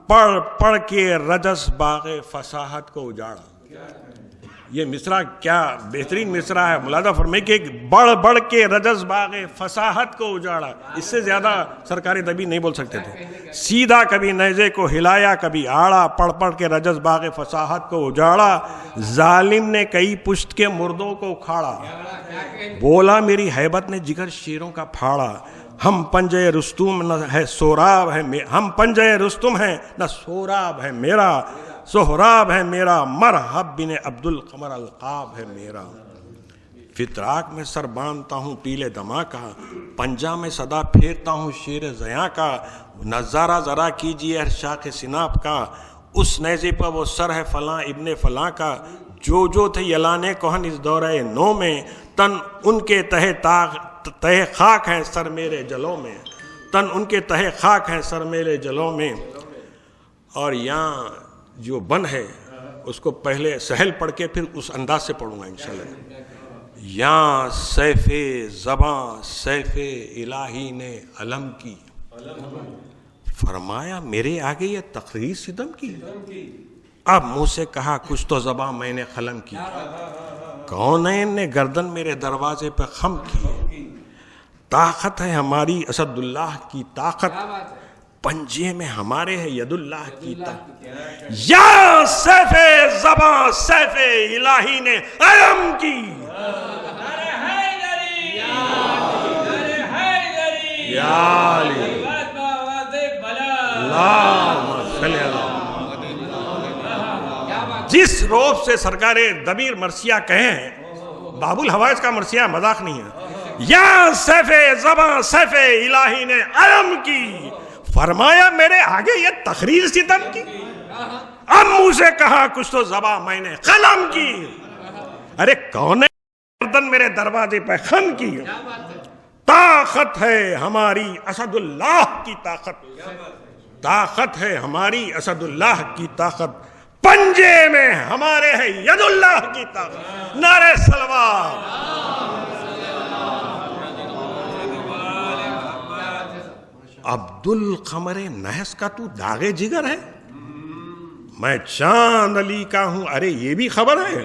پڑھ پڑھ کے رجس باغ فصاحت کو اجاڑا۔ یہ مصرع کیا بہترین مصرع ہے، ملازہ فرمائے کہ بڑھ بڑھ کے رجس باغ فصاحت کو اجاڑا، اس سے زیادہ سرکار نبی نہیں بول سکتے تھے، سیدھا کبھی نیزے کو ہلایا کبھی آڑا، پڑھ پڑھ کے رجس باغ فصاحت کو اجاڑا، ظالم نے کئی پشت کے مردوں کو اکھاڑا، بولا میری ہیبت نے جگر شیروں کا پھاڑا، ہم پنجے رستم نہ ہے سوراب ہے، ہم پنجے رستم ہیں نہ سوراب ہے میرا، سہراب ہے میرا، مرحب بن عبد القمر القاب ہے میرا، فتراک میں سر باندھتا ہوں پیلے دما کا، پنجہ میں صدا پھیرتا ہوں شیر زیاں کا، نظارہ ذرا کیجیے ہر شاخ سناب کا، اس نیزے پر وہ سر ہے فلاں ابن فلاں کا، جو تھے یلانے کوہن اس دورہ نو میں، تن ان کے تہ خاک ہیں سر میرے جلوں میں، تن ان کے تہ خاک ہیں سر میرے جلوں میں۔ اور یہاں جو بن ہے اس کو پہلے سہل پڑھ کے پھر اس انداز سے پڑھوں گا انشاءاللہ۔ یہاں سیف زباں سیف الہی نے علم کی، فرمایا میرے آگے یہ تقریر ستم کی، اب منہ سے کہا کچھ تو زباں میں نے قلم کی، کونین نے گردن میرے دروازے پہ خم کی، طاقت ہے ہماری اسد اللہ کی طاقت، پنجے میں ہمارے ہے ید اللہ کی طاقت، یا سیف زباں سیف الہی نے علم کی، یا علی اللہم صلی اللہ جس روب سے سرکار دبیر مرثیہ کہے ہیں، باب الحوائج کا مرثیہ مذاق نہیں ہے، یا سیف زباں سیف الہی نے علم کی، فرمایا میرے آگے یہ تقریر ستم کی، اب منہ سے کہا کچھ تو زباں میں نے قلم کی، ارے کون ہے گردن میرے دروازے پہ خم کی، طاقت ہے ہماری اسد اللہ کی طاقت، طاقت ہے ہماری اسد اللہ کی طاقت، پنجے میں ہمارے ہے ید اللہ کی طاقت، نعرہ صلوات۔ عبد القمر نحس کا تو داغ جگر ہے، میں چاند علی کا ہوں، ارے یہ بھی خبر ہے،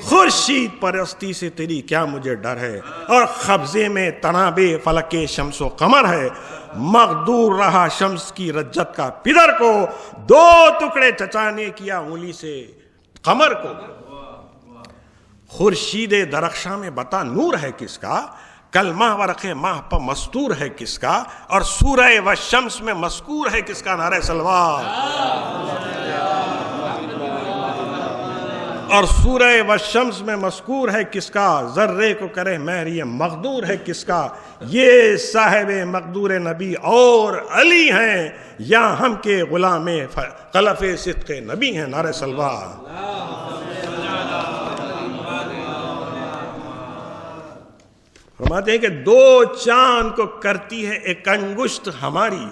خورشید پرستی سے تیری کیا مجھے ڈر ہے، اور قبضے میں تناب فلک شمس و قمر ہے، مقدور رہا شمس کی رجت کا پدر کو، دو ٹکڑے چچانے کیا انگلی سے قمر کو، خورشید درخشاں میں بتا نور ہے کس کا، کلمہ ورق ماہ پر مستور ہے کس کا، اور سورہ والشمس میں مذکور ہے کس کا، نعرہ صلوات۔ اور سورہ والشمس میں مذکور ہے کس کا، ذرے کو کرے مہر یہ مقدور ہے کس کا، یہ صاحب مقدور نبی اور علی ہیں، یا ہم کے غلام خلف صدق نبی ہیں، نعرہ صلوات۔ فرماتے ہیں کہ دو چاند کو کرتی ہے ایک انگشت ہماری،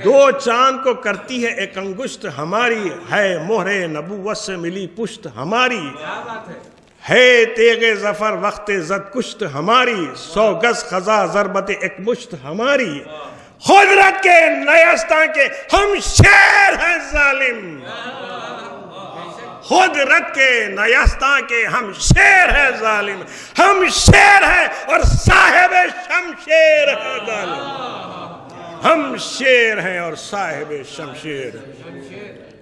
دو چاند کو کرتی ہے ایک انگشت ہماری، ہے مہر نبوت سے ملی پشت ہماری، ہے تیغ ظفر وقت زد کشت ہماری، 100 گز خزا ضربت ایک مشت ہماری، قدرت کے نیستاں کے ہم شیر ہیں ظالم، قدرت کے نیستاں کے ہم شیر ہیں ظالم، ہم شیر ہیں اور صاحب شمشیر ہے ظالم، ہم شیر ہیں اور صاحب شمشیر۔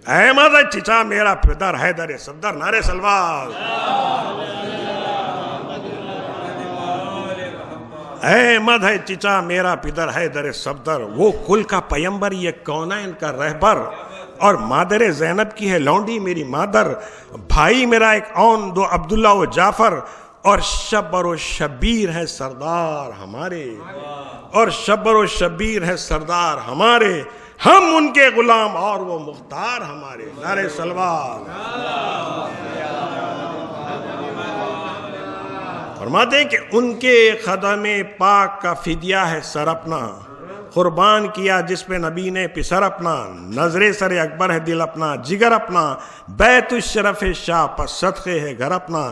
احمد ہے چچا میرا پدر حیدر صفدر، نعرہ صلوات۔ احمد ہے چچا میرا پدر حیدر صفدر، وہ کل کا پیمبر یہ کونین کا رہبر، اور مادر زینب کی ہے لونڈی میری مادر، بھائی میرا ایک اون دو عبداللہ و جعفر، اور شبر و شبیر ہے سردار ہمارے، اور شبر و شبیر ہے سردار ہمارے، ہم ان کے غلام اور وہ مختار ہمارے، نعرہ صلوات۔ فرماتے ہیں کہ ان کے قدم پاک کا فدیہ ہے سر اپنا، قربان کیا جس پہ نبی نے پسر اپنا، نظر سر اکبر ہے دل اپنا، جگر اپنا، بیت الشرف شاہ پر صدقے ہے گھر اپنا،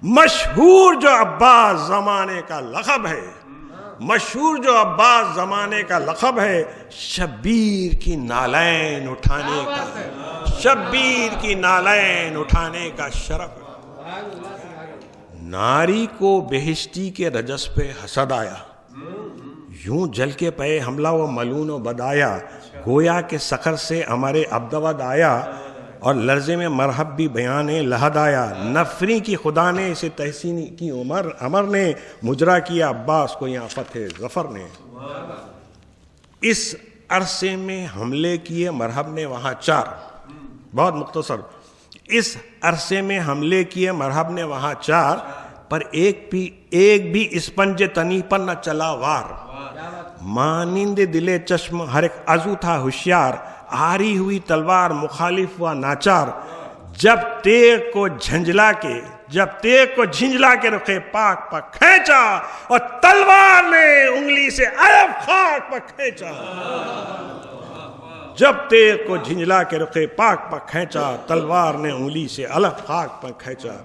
مشہور جو عباس زمانے کا لقب ہے، مشہور جو عباس زمانے کا لقب ہے، شبیر کی نالین اٹھانے کا، شبیر کی نالین اٹھانے کا شرف ہے۔ ناری کو بہشتی کے رجس پہ حسد آیا، یوں جل کے پے حملہ و ملون و بدایا، گویا کہ سخر سے ہمارے ابدود آیا، اور لرزے میں مرحب بھی بیان لحد آیا، نفری کی خدا نے اسے تحسین کی عمر نے، مجرا کیا عباس کو یہاں فتح ظفر نے، اس عرصے میں حملے کیے مرحب نے وہاں 4، بہت مختصر، اس عرصے میں حملے کیے مرحب نے وہاں 4، پر ایک بھی اس پنج تنی پر نہ چلا وار، مانند دل چشم ہر ایک عضو تھا ہوشیار، آری ہوئی تلوار مخالف و ناچار، جب تیغ کو جھنجلا کے رخ پاک پر کھینچا، اور تلوار نے انگلی سے علف خاک پر کھینچا، جب تیغ کو جھنجلا کے رخ پاک پر کھینچا، تلوار نے انگلی سے علف خاک پر کھینچا،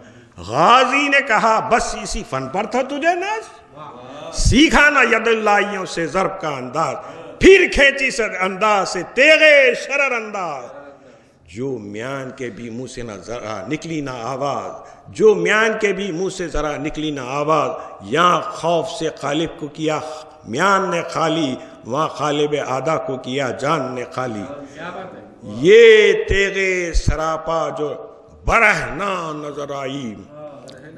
غازی نے کہا بس اسی فن پر تھا تجھے ناز، سیکھا نہ ید اللہیوں سے ضرب کا انداز، پھر کھینچی سے انداز سے تیغے شرر انداز، جو میان کے بھی منہ سے نہ ذرا نکلی نہ آواز، جو میان کے بھی منہ سے ذرا نکلی نہ آواز، یہاں خوف سے غالب کو کیا میان نے خالی، وہاں غالب آدھا کو کیا جان نے خالی، یہ تیغے سراپا جو برہنا نظر آئی،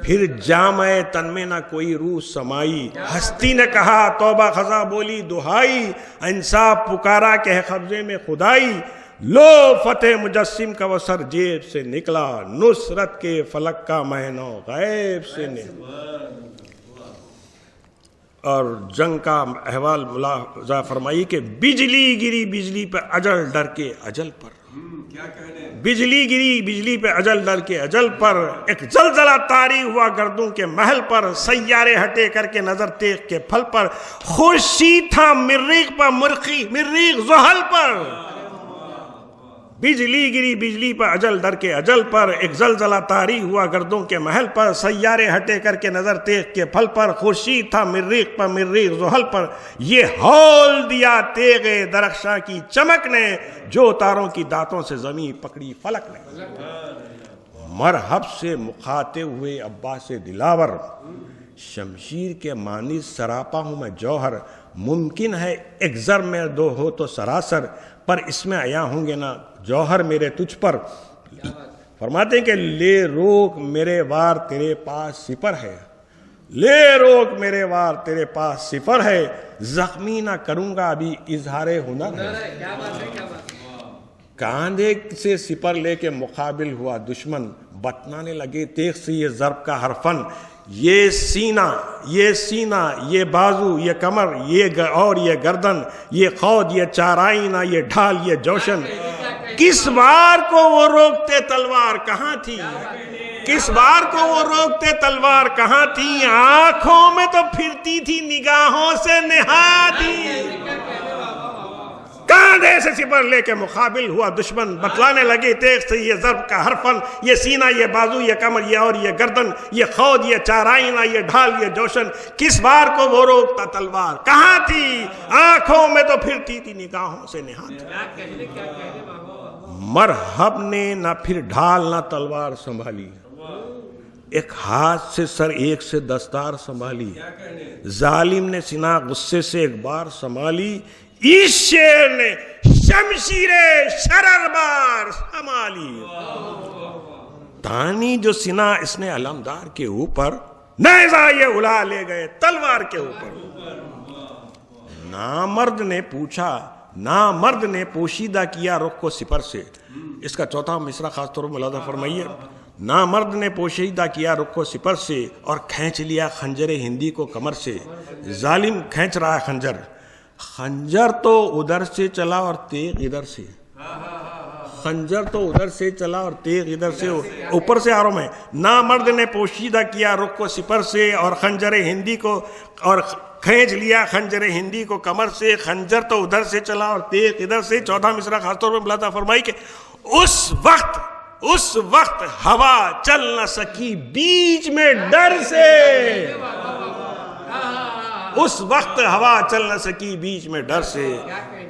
پھر جامع تن میں نہ کوئی روح سمائی، ہستی نے کہا توبہ خزاں بولی دہائی، انصاف پکارا کہ ہے قبضے میں خدائی، لو فتح مجسم کا وہ سر جیب سے نکلا، نصرت کے فلک کا مہینوں غیب سے نکلا۔ اور جنگ کا احوال ملاحظہ فرمائی کہ بجلی گری بجلی پہ اجل ڈر کے اجل پر، بجلی گری بجلی پہ اجل ڈر کے اجل پر، ایک زلزلہ طاری ہوا گردوں کے محل پر، سیارے ہٹے کر کے نظر تیغ کے پھل پر، خورشید تھا مریخ پر، مریخ زحل پر، بجلی گری بجلی پر اجل ڈر کے اجل پر، ایک زلزلہ طاری ہوا گردوں کے محل پر، سیارے ہٹے کر کے نظر تیغ کے پھل پر، خورشید تھا مریخ پر، مریخ زحل پر، یہ ہول دیا تیغ درخشاں کی چمک نے، جو تاروں کی دانتوں سے زمین پکڑی فلک نے۔ مرحب سے مخاطب ہوئے عباس دلاور، شمشیر کے مانند سراپا ہوں میں جوہر، ممکن ہے ایک زر میں دو ہو تو سراسر، پر اس میں عیاں ہوں گے نا جوہر میرے تجھ پر۔ فرماتے ہیں کہ لے روک میرے وار تیرے پاس سپر ہے، لے روک میرے وار تیرے پاس سپر ہے، زخمی نہ کروں گا ابھی اظہار ہنر ہے۔ کاندھے سے سپر لے کے مقابل ہوا دشمن، بتنانے لگے تیغ سے یہ ضرب کا ہر فن، یہ سینہ یہ بازو یہ کمر اور یہ گردن، یہ خود یہ چارائینہ یہ ڈھال یہ جوشن، کس بار کو وہ روکتے تلوار کہاں تھی، کس بار کو وہ روکتے تلوار کہاں تھی، آنکھوں میں تو پھرتی تھی نگاہوں سے نہادی، کاندھے سے سپر لے کے مقابل ہوا دشمن، بتلانے لگے تیغ سے یہ ضرب کا ہر فن، یہ سینہ یہ بازو یہ کمر یہ اور یہ گردن، یہ خود یہ چارائینہ یہ ڈھال یہ جوشن، کس بار کو وہ روکتا تلوار کہاں تھی، آنکھوں میں تو پھرتی تھی نگاہوں سے نہاد۔ مرحب نے نہ پھر ڈھال نہ تلوار سنبھالی، ایک ہاتھ سے سر ایک سے دستار سنبھالی، ظالم نے سینہ غصے سے ایک بار سنبھالی، اس شیر نے شمشیر شرر بار سنبھالی، تانی جو سینہ اس نے علمدار کے اوپر، نیزہ یہ اڑا لے گئے تلوار کے اوپر۔ نامرد نے پوچھا، نامرد نے پوشیدہ کیا رخ کو سپر سے، اس کا چوتھا مصرع خاص طور پر ملاحظہ فرمائیے، نامرد نے پوشیدہ کیا رخ کو سپر سے اور کھینچ لیا خنجر ہندی کو کمر سے، ظالم کھینچ رہا ہے خنجر، خنجر تو ادھر سے چلا اور تیغ ادھر سے، خنجر تو ادھر سے چلا اور تیغ ادھر سے، اوپر سے آ رہا ہوں میں، نامرد نے پوشیدہ کیا رخ کو سپر سے اور خنجر ہندی کو، اور کھینچ لیا خنجر ہندی کو کمر سے، خنجر تو ادھر سے چلا اور تیغ ادھر سے۔ چوتھا مصرع خاص طور پر ملاحظہ فرمائی کہ اس وقت ہوا چل نہ سکی بیچ میں ڈر سے، اس وقت ہوا چل نہ سکی بیچ میں ڈر سے،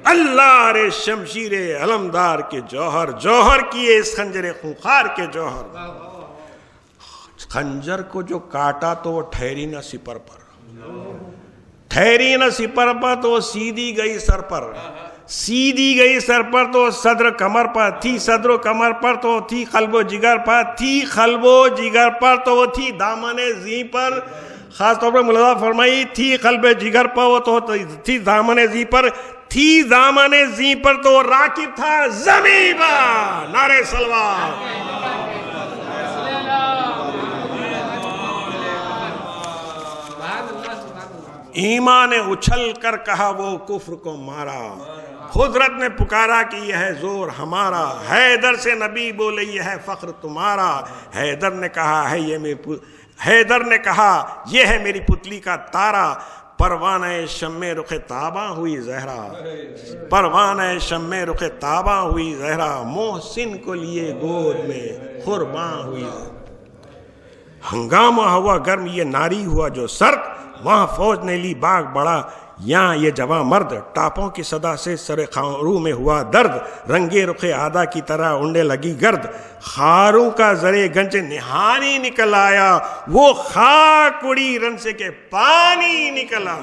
اللہ رے شمشیر علمدار کے جوہر، جوہر کیے اس خنجر خونخوار کے جوہر، خنجر کو جو کاٹا تو وہ ٹھہری نہ سپر پر، ٹھہری نہ سپر پر تو وہ سیدھی گئی سر پر، سیدھی گئی سر پر تو صدر کمر پر تھی، صدر و کمر پر تو تھی قلب و جگر پر، تھی قلب و جگر پر تو وہ تھی دامن زی پر، خاص طور پر ملاحظہ فرمائی، تھی قلب جگر پر وہ تو تھی دامن زی پر، تھی دامن زی پر تو راکب تھا زمین پر، نعرہ صلوات۔ ایمان نے اچھل کر کہا وہ کفر کو مارا، قدرت نے پکارا کہ یہ ہے زور ہمارا، حیدر سے نبی بولے یہ ہے فخر تمہارا، حیدر نے کہا یہ ہے میری پتلی کا تارا، پروانہ شمع رخ تاباں ہوئی زہرا، پروانہ شمع رخ تاباں ہوئی زہرا، محسن کو لیے گود میں قرباں ہوئی۔ ہنگامہ ہوا گرم یہ ناری ہوا جو سرد، وہاں فوج نے لی باغ بڑا، یہاں یہ جواں مرد، ٹاپوں کی صدا سے سر خاروں میں ہوا درد، رنگے رخ آدھا کی طرح اڑنے لگی گرد، خاروں کا زرے گنج نہانی نکل آیا، وہ خاک اڑی رن سے کہ پانی نکلا۔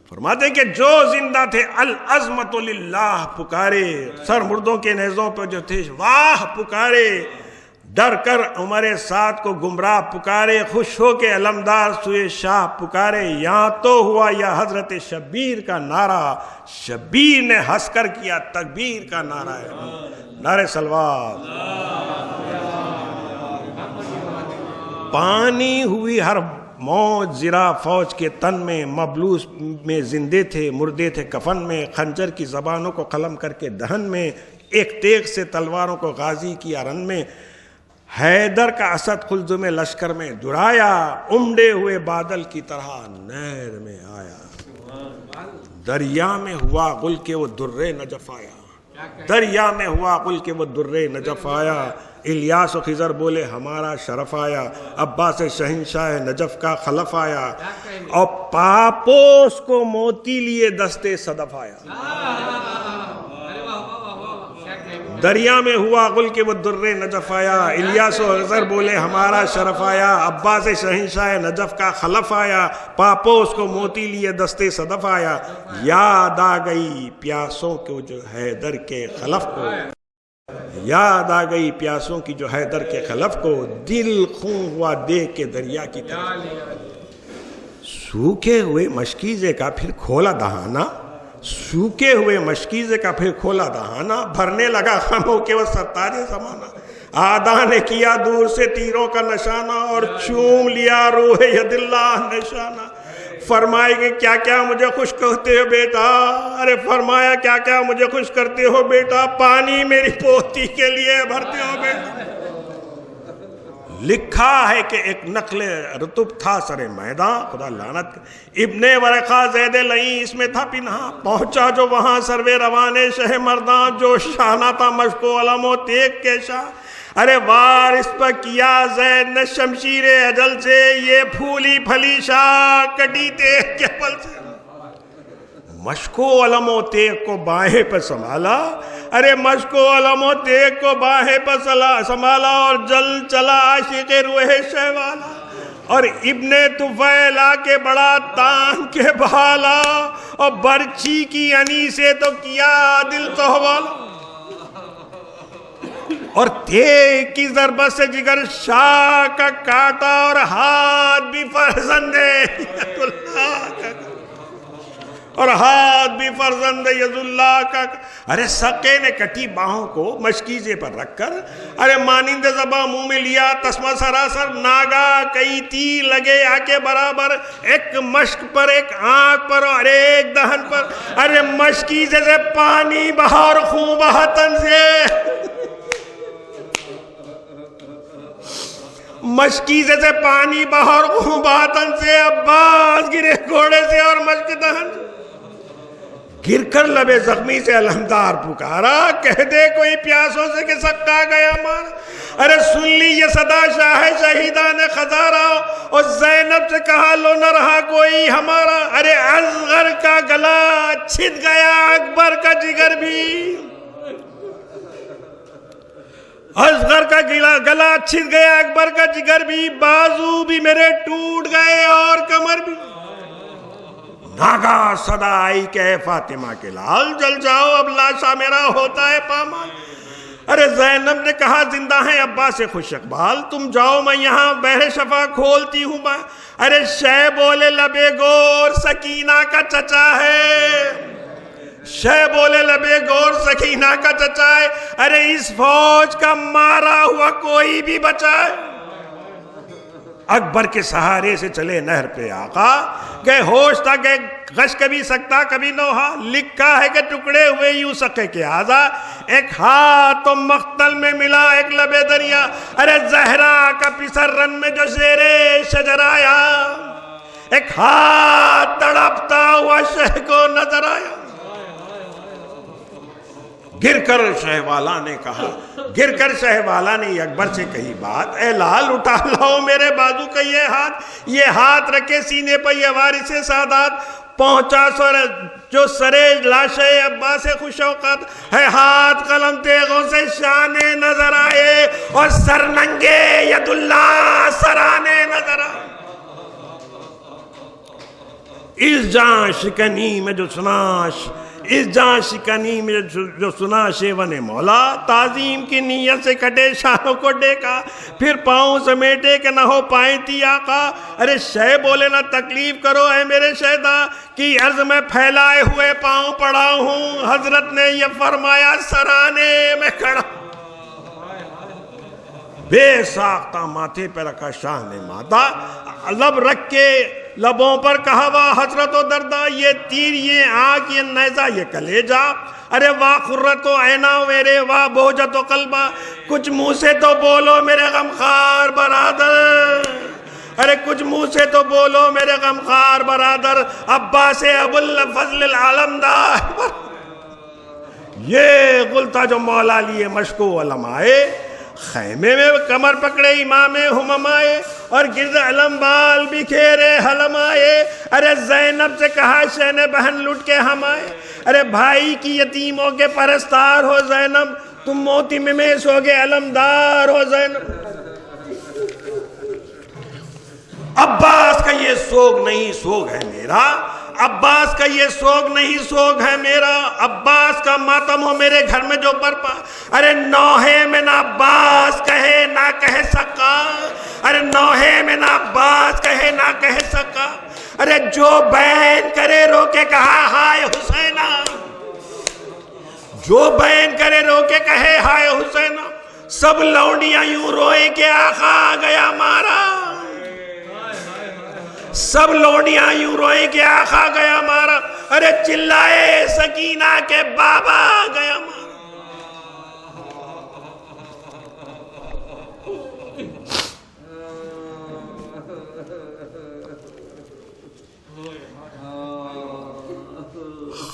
فرماتے ہیں کہ جو زندہ تھے العظمت للہ پکارے، سر مردوں کے نیزوں پر جو تھے واہ پکارے، ڈر کر عمر سعد کو گمراہ پکارے، خوش ہو کے علمدار سوئے شاہ پکارے، یہاں تو ہوا یا حضرت شبیر کا نعرہ، شبیر نے ہنس کر کیا تکبیر کا نعرہ ہے، نعرہ صلوات۔ پانی ہوئی ہر موج زرا فوج کے تن میں، مبلوس میں زندے تھے مردے تھے کفن میں، خنجر کی زبانوں کو قلم کر کے دہن میں، ایک تیغ سے تلواروں کو غازی کیا رن میں، حیدر کا اسد خلزم لشکر میں درایا، امڈے ہوئے بادل کی طرح نہر میں آیا، دریا میں ہوا غل کے وہ درے نجف آیا، دریا میں ہوا غل کے وہ درے نجف آیا، الیاس و خضر بولے ہمارا شرف آیا، عباس شہنشاہ نجف کا خلف آیا، اور پاپوس کو موتی لیے دستے صدف آیا، دریا میں ہوا غل کے وہ درے نجف آیا، الیاس و خضر بولے ہمارا شرف آیا، عباس شہنشاہ نجف کا خلف آیا، پاپوس کو موتی لیے دستے صدف آیا، یاد آ گئی پیاسوں کو جو حیدر کے خلف کو، یاد آ گئی پیاسوں کی جو حیدر کے خلف کو، دل خون ہوا دیکھ کے دریا کی طرف، سوکھے ہوئے مشکیزے کا پھر کھولا دہانا، سوکھے ہوئے مشکیزے کا پھر کھولا دہانا، بھرنے لگا غموں کے وہ ستاج زمانہ، آدھا نے کیا دور سے تیروں کا نشانہ، اور چوم لیا روح ید اللہ نشانہ، فرمائے کہ کیا کیا مجھے خوش کرتے ہو بیٹا، ارے فرمایا کیا کیا مجھے خوش کرتے ہو بیٹا، پانی میری پوتی کے لیے بھرتے ہو بیٹا، لکھا ہے کہ ایک نقل رتب تھا سر میدان، خدا لعنت، ابن ورقہ زید لئی اس میں تھا پنہا، پہنچا جو وہاں سروے روانے شہ مردان، جو شانہ تھا مشک و علم و تیغ کے شاہ، ارے وار اس پر کیا زید نے شمشیر اجل سے، یہ پھولی پھلی شاہ کٹی تیغ کے پل سے، مشک و علم و تیغ کو باہیں پر سنبھالا، ارے مشک و علم و تیغ کو باہیں پر سنبھالا، اور جل چلا عاشق روح شہوالا، اور ابن طفیل آ کے بڑا تان کے بھالا، اور برچی کی انی سے تو کیا دل تو حوالا، اور تیغ کی ضربت سے جگر شاہ کا کاٹا، اور ہاتھ بھی فرزند اللہ کا، اور ہاتھ بھی فرزند یز اللہ کا، ارے سقے نے کٹی باہوں کو مشکیزے پر رکھ کر، ارے مانند زباں منہ میں لیا تسمہ سراسر، ناگا کئی تیر لگے آ کے برابر، ایک مشک پر ایک آنکھ پر اور ایک دہن پر، ارے مشکیزے سے پانی بہا اور خون بہا تن سے، مشکیزے سے پانی بہا اور خون بہا تن سے، عباس گرے گھوڑے سے اور مشک دہن سے، گر کر لبے زخمی سے علمدار پکارا، کہہ دے کوئی پیاسوں سے کہ سکا گیا مارا، ارے سن لی یہ صدا شاہ شہیدان خزارہ، اور زینب سے کہا لو نہ رہا کوئی ہمارا، ارے اصغر کا گلا چھد گیا اکبر کا جگر بھی، اصغر کا گلا چھد گیا اکبر کا جگر بھی، بازو بھی میرے ٹوٹ گئے اور کمر بھی، ناگا صدا آئی کہ اے فاطمہ کے لال جل جاؤ اب لاشا میرا ہوتا ہے پامال، ارے زینب نے کہا زندہ ہیں عباس سے خوش اقبال، تم جاؤ میں یہاں بحر شفا کھولتی ہوں میں، ارے شہ بولے لبے گور سکینہ کا چچا ہے، شہ بولے لبے گور سکینہ کا چچا ہے، ارے اس فوج کا مارا ہوا کوئی بھی بچا ہے، اکبر کے سہارے سے چلے نہر پہ آقا، گئے ہوش تھا گئے غش کبھی سکتا کبھی نوحا، لکھا ہے کہ ٹکڑے ہوئے یوں سکے کے آزا، ایک ہاتھ تو مختل میں ملا ایک لبے دریا، ارے زہرا کا پسر رن میں جو زیر شجر آیا، ایک ہاتھ تڑپتا ہوا شہ کو نظر آیا، گر کر شہوالا نے کہا، گر کر شہوالا نے اکبر سے کہی بات، اے لال اٹھا لاؤ میرے بازو کا یہ ہاتھ رکھے سینے پر یہ وارث سادات، پہنچا جو سرے لاش عباس خوش اوقات ہے، ہاتھ قلم تیغوں سے شانے نظر آئے، اور سرننگے ید اللہ سرانے نظر آئے، اس جان شکنی میں جو سناش اس جان شکنی میں جو سنا شیون مولا، تعظیم کی نیت سے کٹے شانوں کو ڈیکا، پھر پاؤں سمیٹے کہ نہ ہو پائیں تھی آقا۔ ارے شے بولے نہ تکلیف کرو اے میرے شہدا، کی عرض میں پھیلائے ہوئے پاؤں پڑا ہوں، حضرت نے یہ فرمایا سرانے میں کھڑا۔ بے ساختہ ماتھے پہ رکھا شاہ نے ماتا، لب رکھ کے لبوں پر کہا واہ حسرت و دردہ، یہ تیر یہ آنکھ یہ نیزہ یہ کلیجہ، ارے واہ خرت و عینا میرے، واہ بہجت و قلبہ، کچھ منہ سے تو بولو میرے غمخوار برادر، ارے کچھ منہ سے تو بولو میرے غمخوار برادر، عباس ابو الفضل العالمدار۔ یہ غلطہ جو مولا لیے مشکو علمائے، خیمے میں کمر پکڑے امام ہممائے، اور گرد علم بال بکھیرے حلم آئے، ارے زینب سے کہا شہن بہن لٹ کے ہم آئے، ارے بھائی کی یتیموں کے پرستار ہو زینب، تم موتی میں سوگے علمدار ہو زینب۔ عباس کا یہ سوگ نہیں سوگ ہے میرا، عباس کا یہ سوگ نہیں سوگ ہے میرا، عباس کا ماتم ہو میرے گھر میں جو برپا، ارے نوحے میں نہ عباس کہے نہ کہہ سکا، ارے نوحے میں نہ عباس کہے نہ کہہ سکا، ارے جو بین کرے رو کے کہا ہائے حسینہ، جو بین کرے رو کے کہے ہائے حسینہ، سب لونڈیاں یوں روئے کہ آقا آ گیا مارا، سب لوڈیاں یوں روئیں کہ آقا گیا مارا، ارے چلائے سکینہ کے بابا گیا مارا۔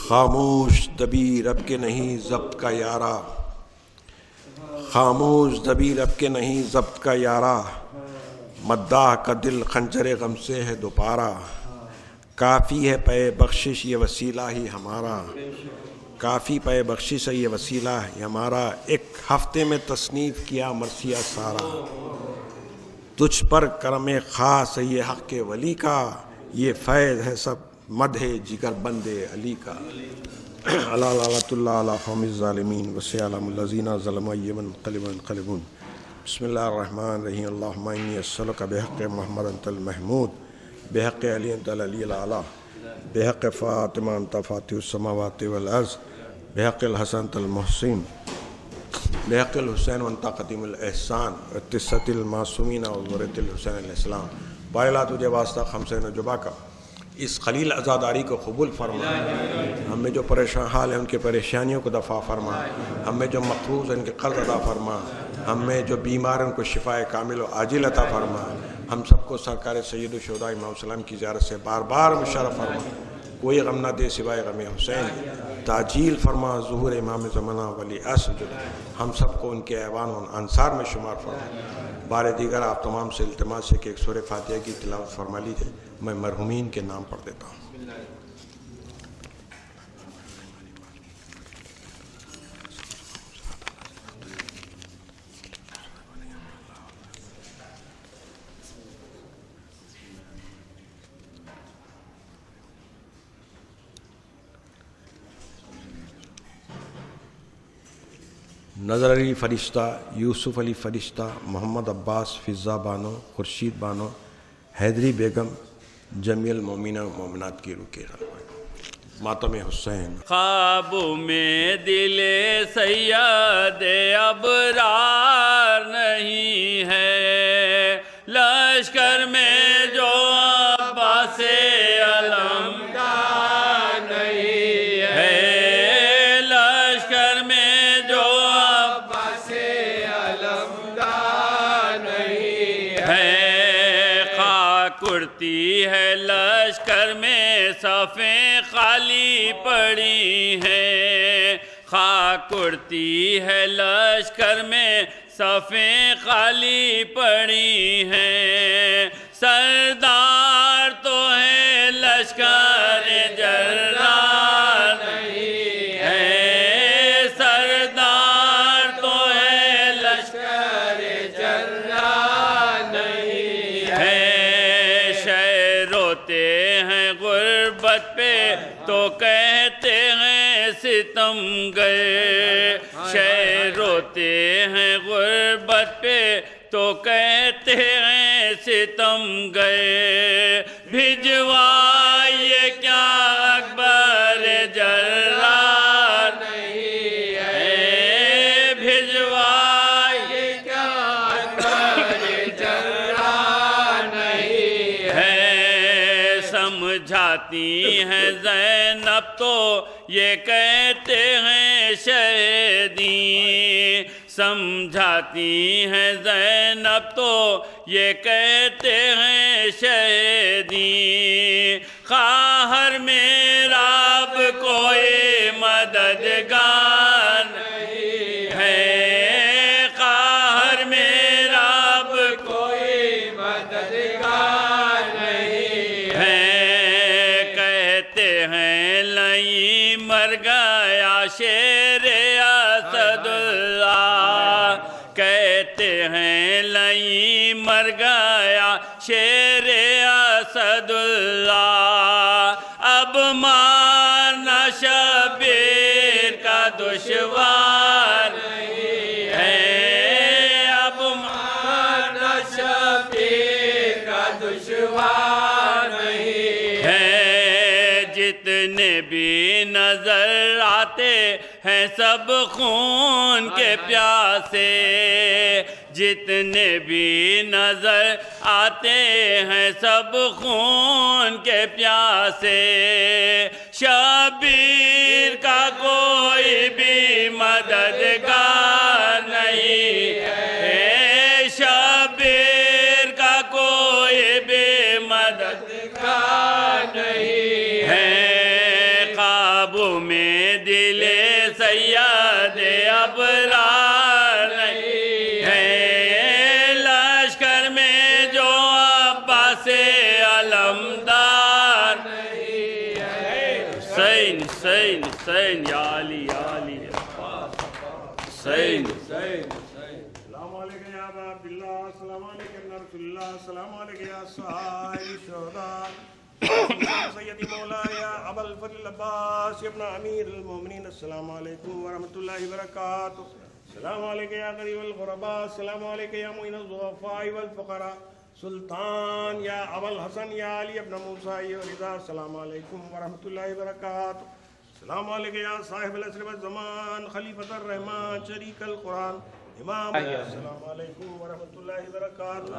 خاموش دبیر اب کے نہیں ضبط کا یارا، خاموش دبیر اب کے نہیں ضبط کا یارا، مداح کا دل خنجر غم سے ہے دوپارہ، کافی ہے پے بخشش یہ وسیلہ ہی ہمارا، کافی پے بخشش ہے یہ وسیلہ ہی ہمارا، ایک ہفتے میں تصنیف کیا مرثیہ سارا، تجھ پر کرم خاص ہے یہ حق کے ولی کا، یہ فیض ہے سب مدح جگر بندے علی کا۔ اللہ لعنت اللہ علی قوم الظالمین وسیعلم الذین ظلموا ينقلبون۔ بسم اللہ الرحمن الرحیم، اللہم انی اسألک بحق محمد انت المحمود، بحق علی انت العلی الاعلی، بحق فاطمہ انت فاتح السماوات والارض، بحق الحسن انت المحسن، بحق الحسین وانت قدیم الاحسان، اتسط المعصومین وذریت الحسین علیہ السلام۔ بار اللہ تجھے واسطہ خمسہ نجبہ کا اس خلیل عزاداری کو قبول فرما، ہم میں جو پریشان حال ہیں ان کے پریشانیوں کو دفع فرما، ہم میں جو مقروض ہیں ان کے قرض ادا فرما، ہم میں جو بیمار ہیں ان کو شفاء کامل و عاجل عطا فرما، ہم سب کو سرکار سید الشہداء امام السلام کی زیارت سے بار بار مشرف فرما، کوئی غم نہ دے سوائے غم حسین، تعجیل فرما ظہور امام زمانہ ولی عصر جو ہم سب کو ان کے ایوان و انصار میں شمار فرما۔ بار دیگر آپ تمام سے التماس ہے کہ ایک سورہ فاتحہ کی تلاوت فرما لیجیے، میں مرحومین کے نام پڑھ دیتا ہوں۔ نظر علی فرشتہ، یوسف علی فرشتہ، محمد عباس، فضہ بانو، خورشید بانو، حیدری بیگم، جمیع المومنین و مومنات کی روح کے ماتم حسین۔ خواب میں دل سید ابرار نہیں ہے، لشکر میں جو عباس علمدار نہیں ہے، لشکر میں جو عباس علمدار نہیں ہے، خاک اڑتی ہے لشکر میں صفیں خالی پڑی ہیں، خاک اڑتی ہے لشکر میں صفیں خالی پڑی ہیں، سردار تو ہے لشکر جرار نہیں ہے، سردار تو ہے لشکر جرار نہیں ہے، شہر روتے ہیں غربت پہ تو کہتے ہیں ستم گئے شہ روتے ہیں غربت پہ تو کہتے ہیں ستم گئے بھجوائیے کیا اکبر جرار نہیں ہے بھجوائیے کیا اکبر جرار نہیں ہے سمجھاتی ہیں زینب تو یہ کہتے ہیں شہیدی سمجھاتی ہیں زینب تو یہ کہتے ہیں شہیدی خواہر میرا اب کوئی مددگار نہیں ہے خواہر میرا اب کوئی مددگار نہیں ہے کہتے ہیں لئی مر گیا شیر اسد اللہ کہتے ہیں لئی مر گیا شیر اسد اللہ اب مارنا شبیر کا دشوار نہیں ہے اب مارنا شبیر کا دشوار نہیں ہے جتنے بھی نظر آتے ہیں سب خون کے پیاسے جتنے بھی نظر آتے ہیں سب خون کے پیاسے شبیر کا کوئی بھی مددگار نہیں ہے شبیر کا کوئی بھی مددگار نہیں ہے قابو میں دل سید ابرار نہیں ہے لشکر میں جو عباس علمدار نہیں ہے حسین حسین حسین یا علی یا علی حسین السلام علیکم یا ابا عبداللہ السلام علیکم یا رسول اللہ السلام علیکم یا صحابہ شہداء سیدی مولاي ابا الفضل عباس ابن امیر المومنین السلام علیکم ورحمۃ اللہ وبرکاتہ السلام علیکم یا غریب الغرباء السلام علیکم یا معین الضعفاء والفقراء سلطان یا ابا الحسن یا علی ابن موسیٰ رضا السلام علیکم ورحمۃ اللہ وبرکاتہ السلام علیکم یا صاحب العصر والزمان خلیفۃ الرحمن شریک القرآن امام السلام علیکم ورحمۃ اللہ وبرکاتہ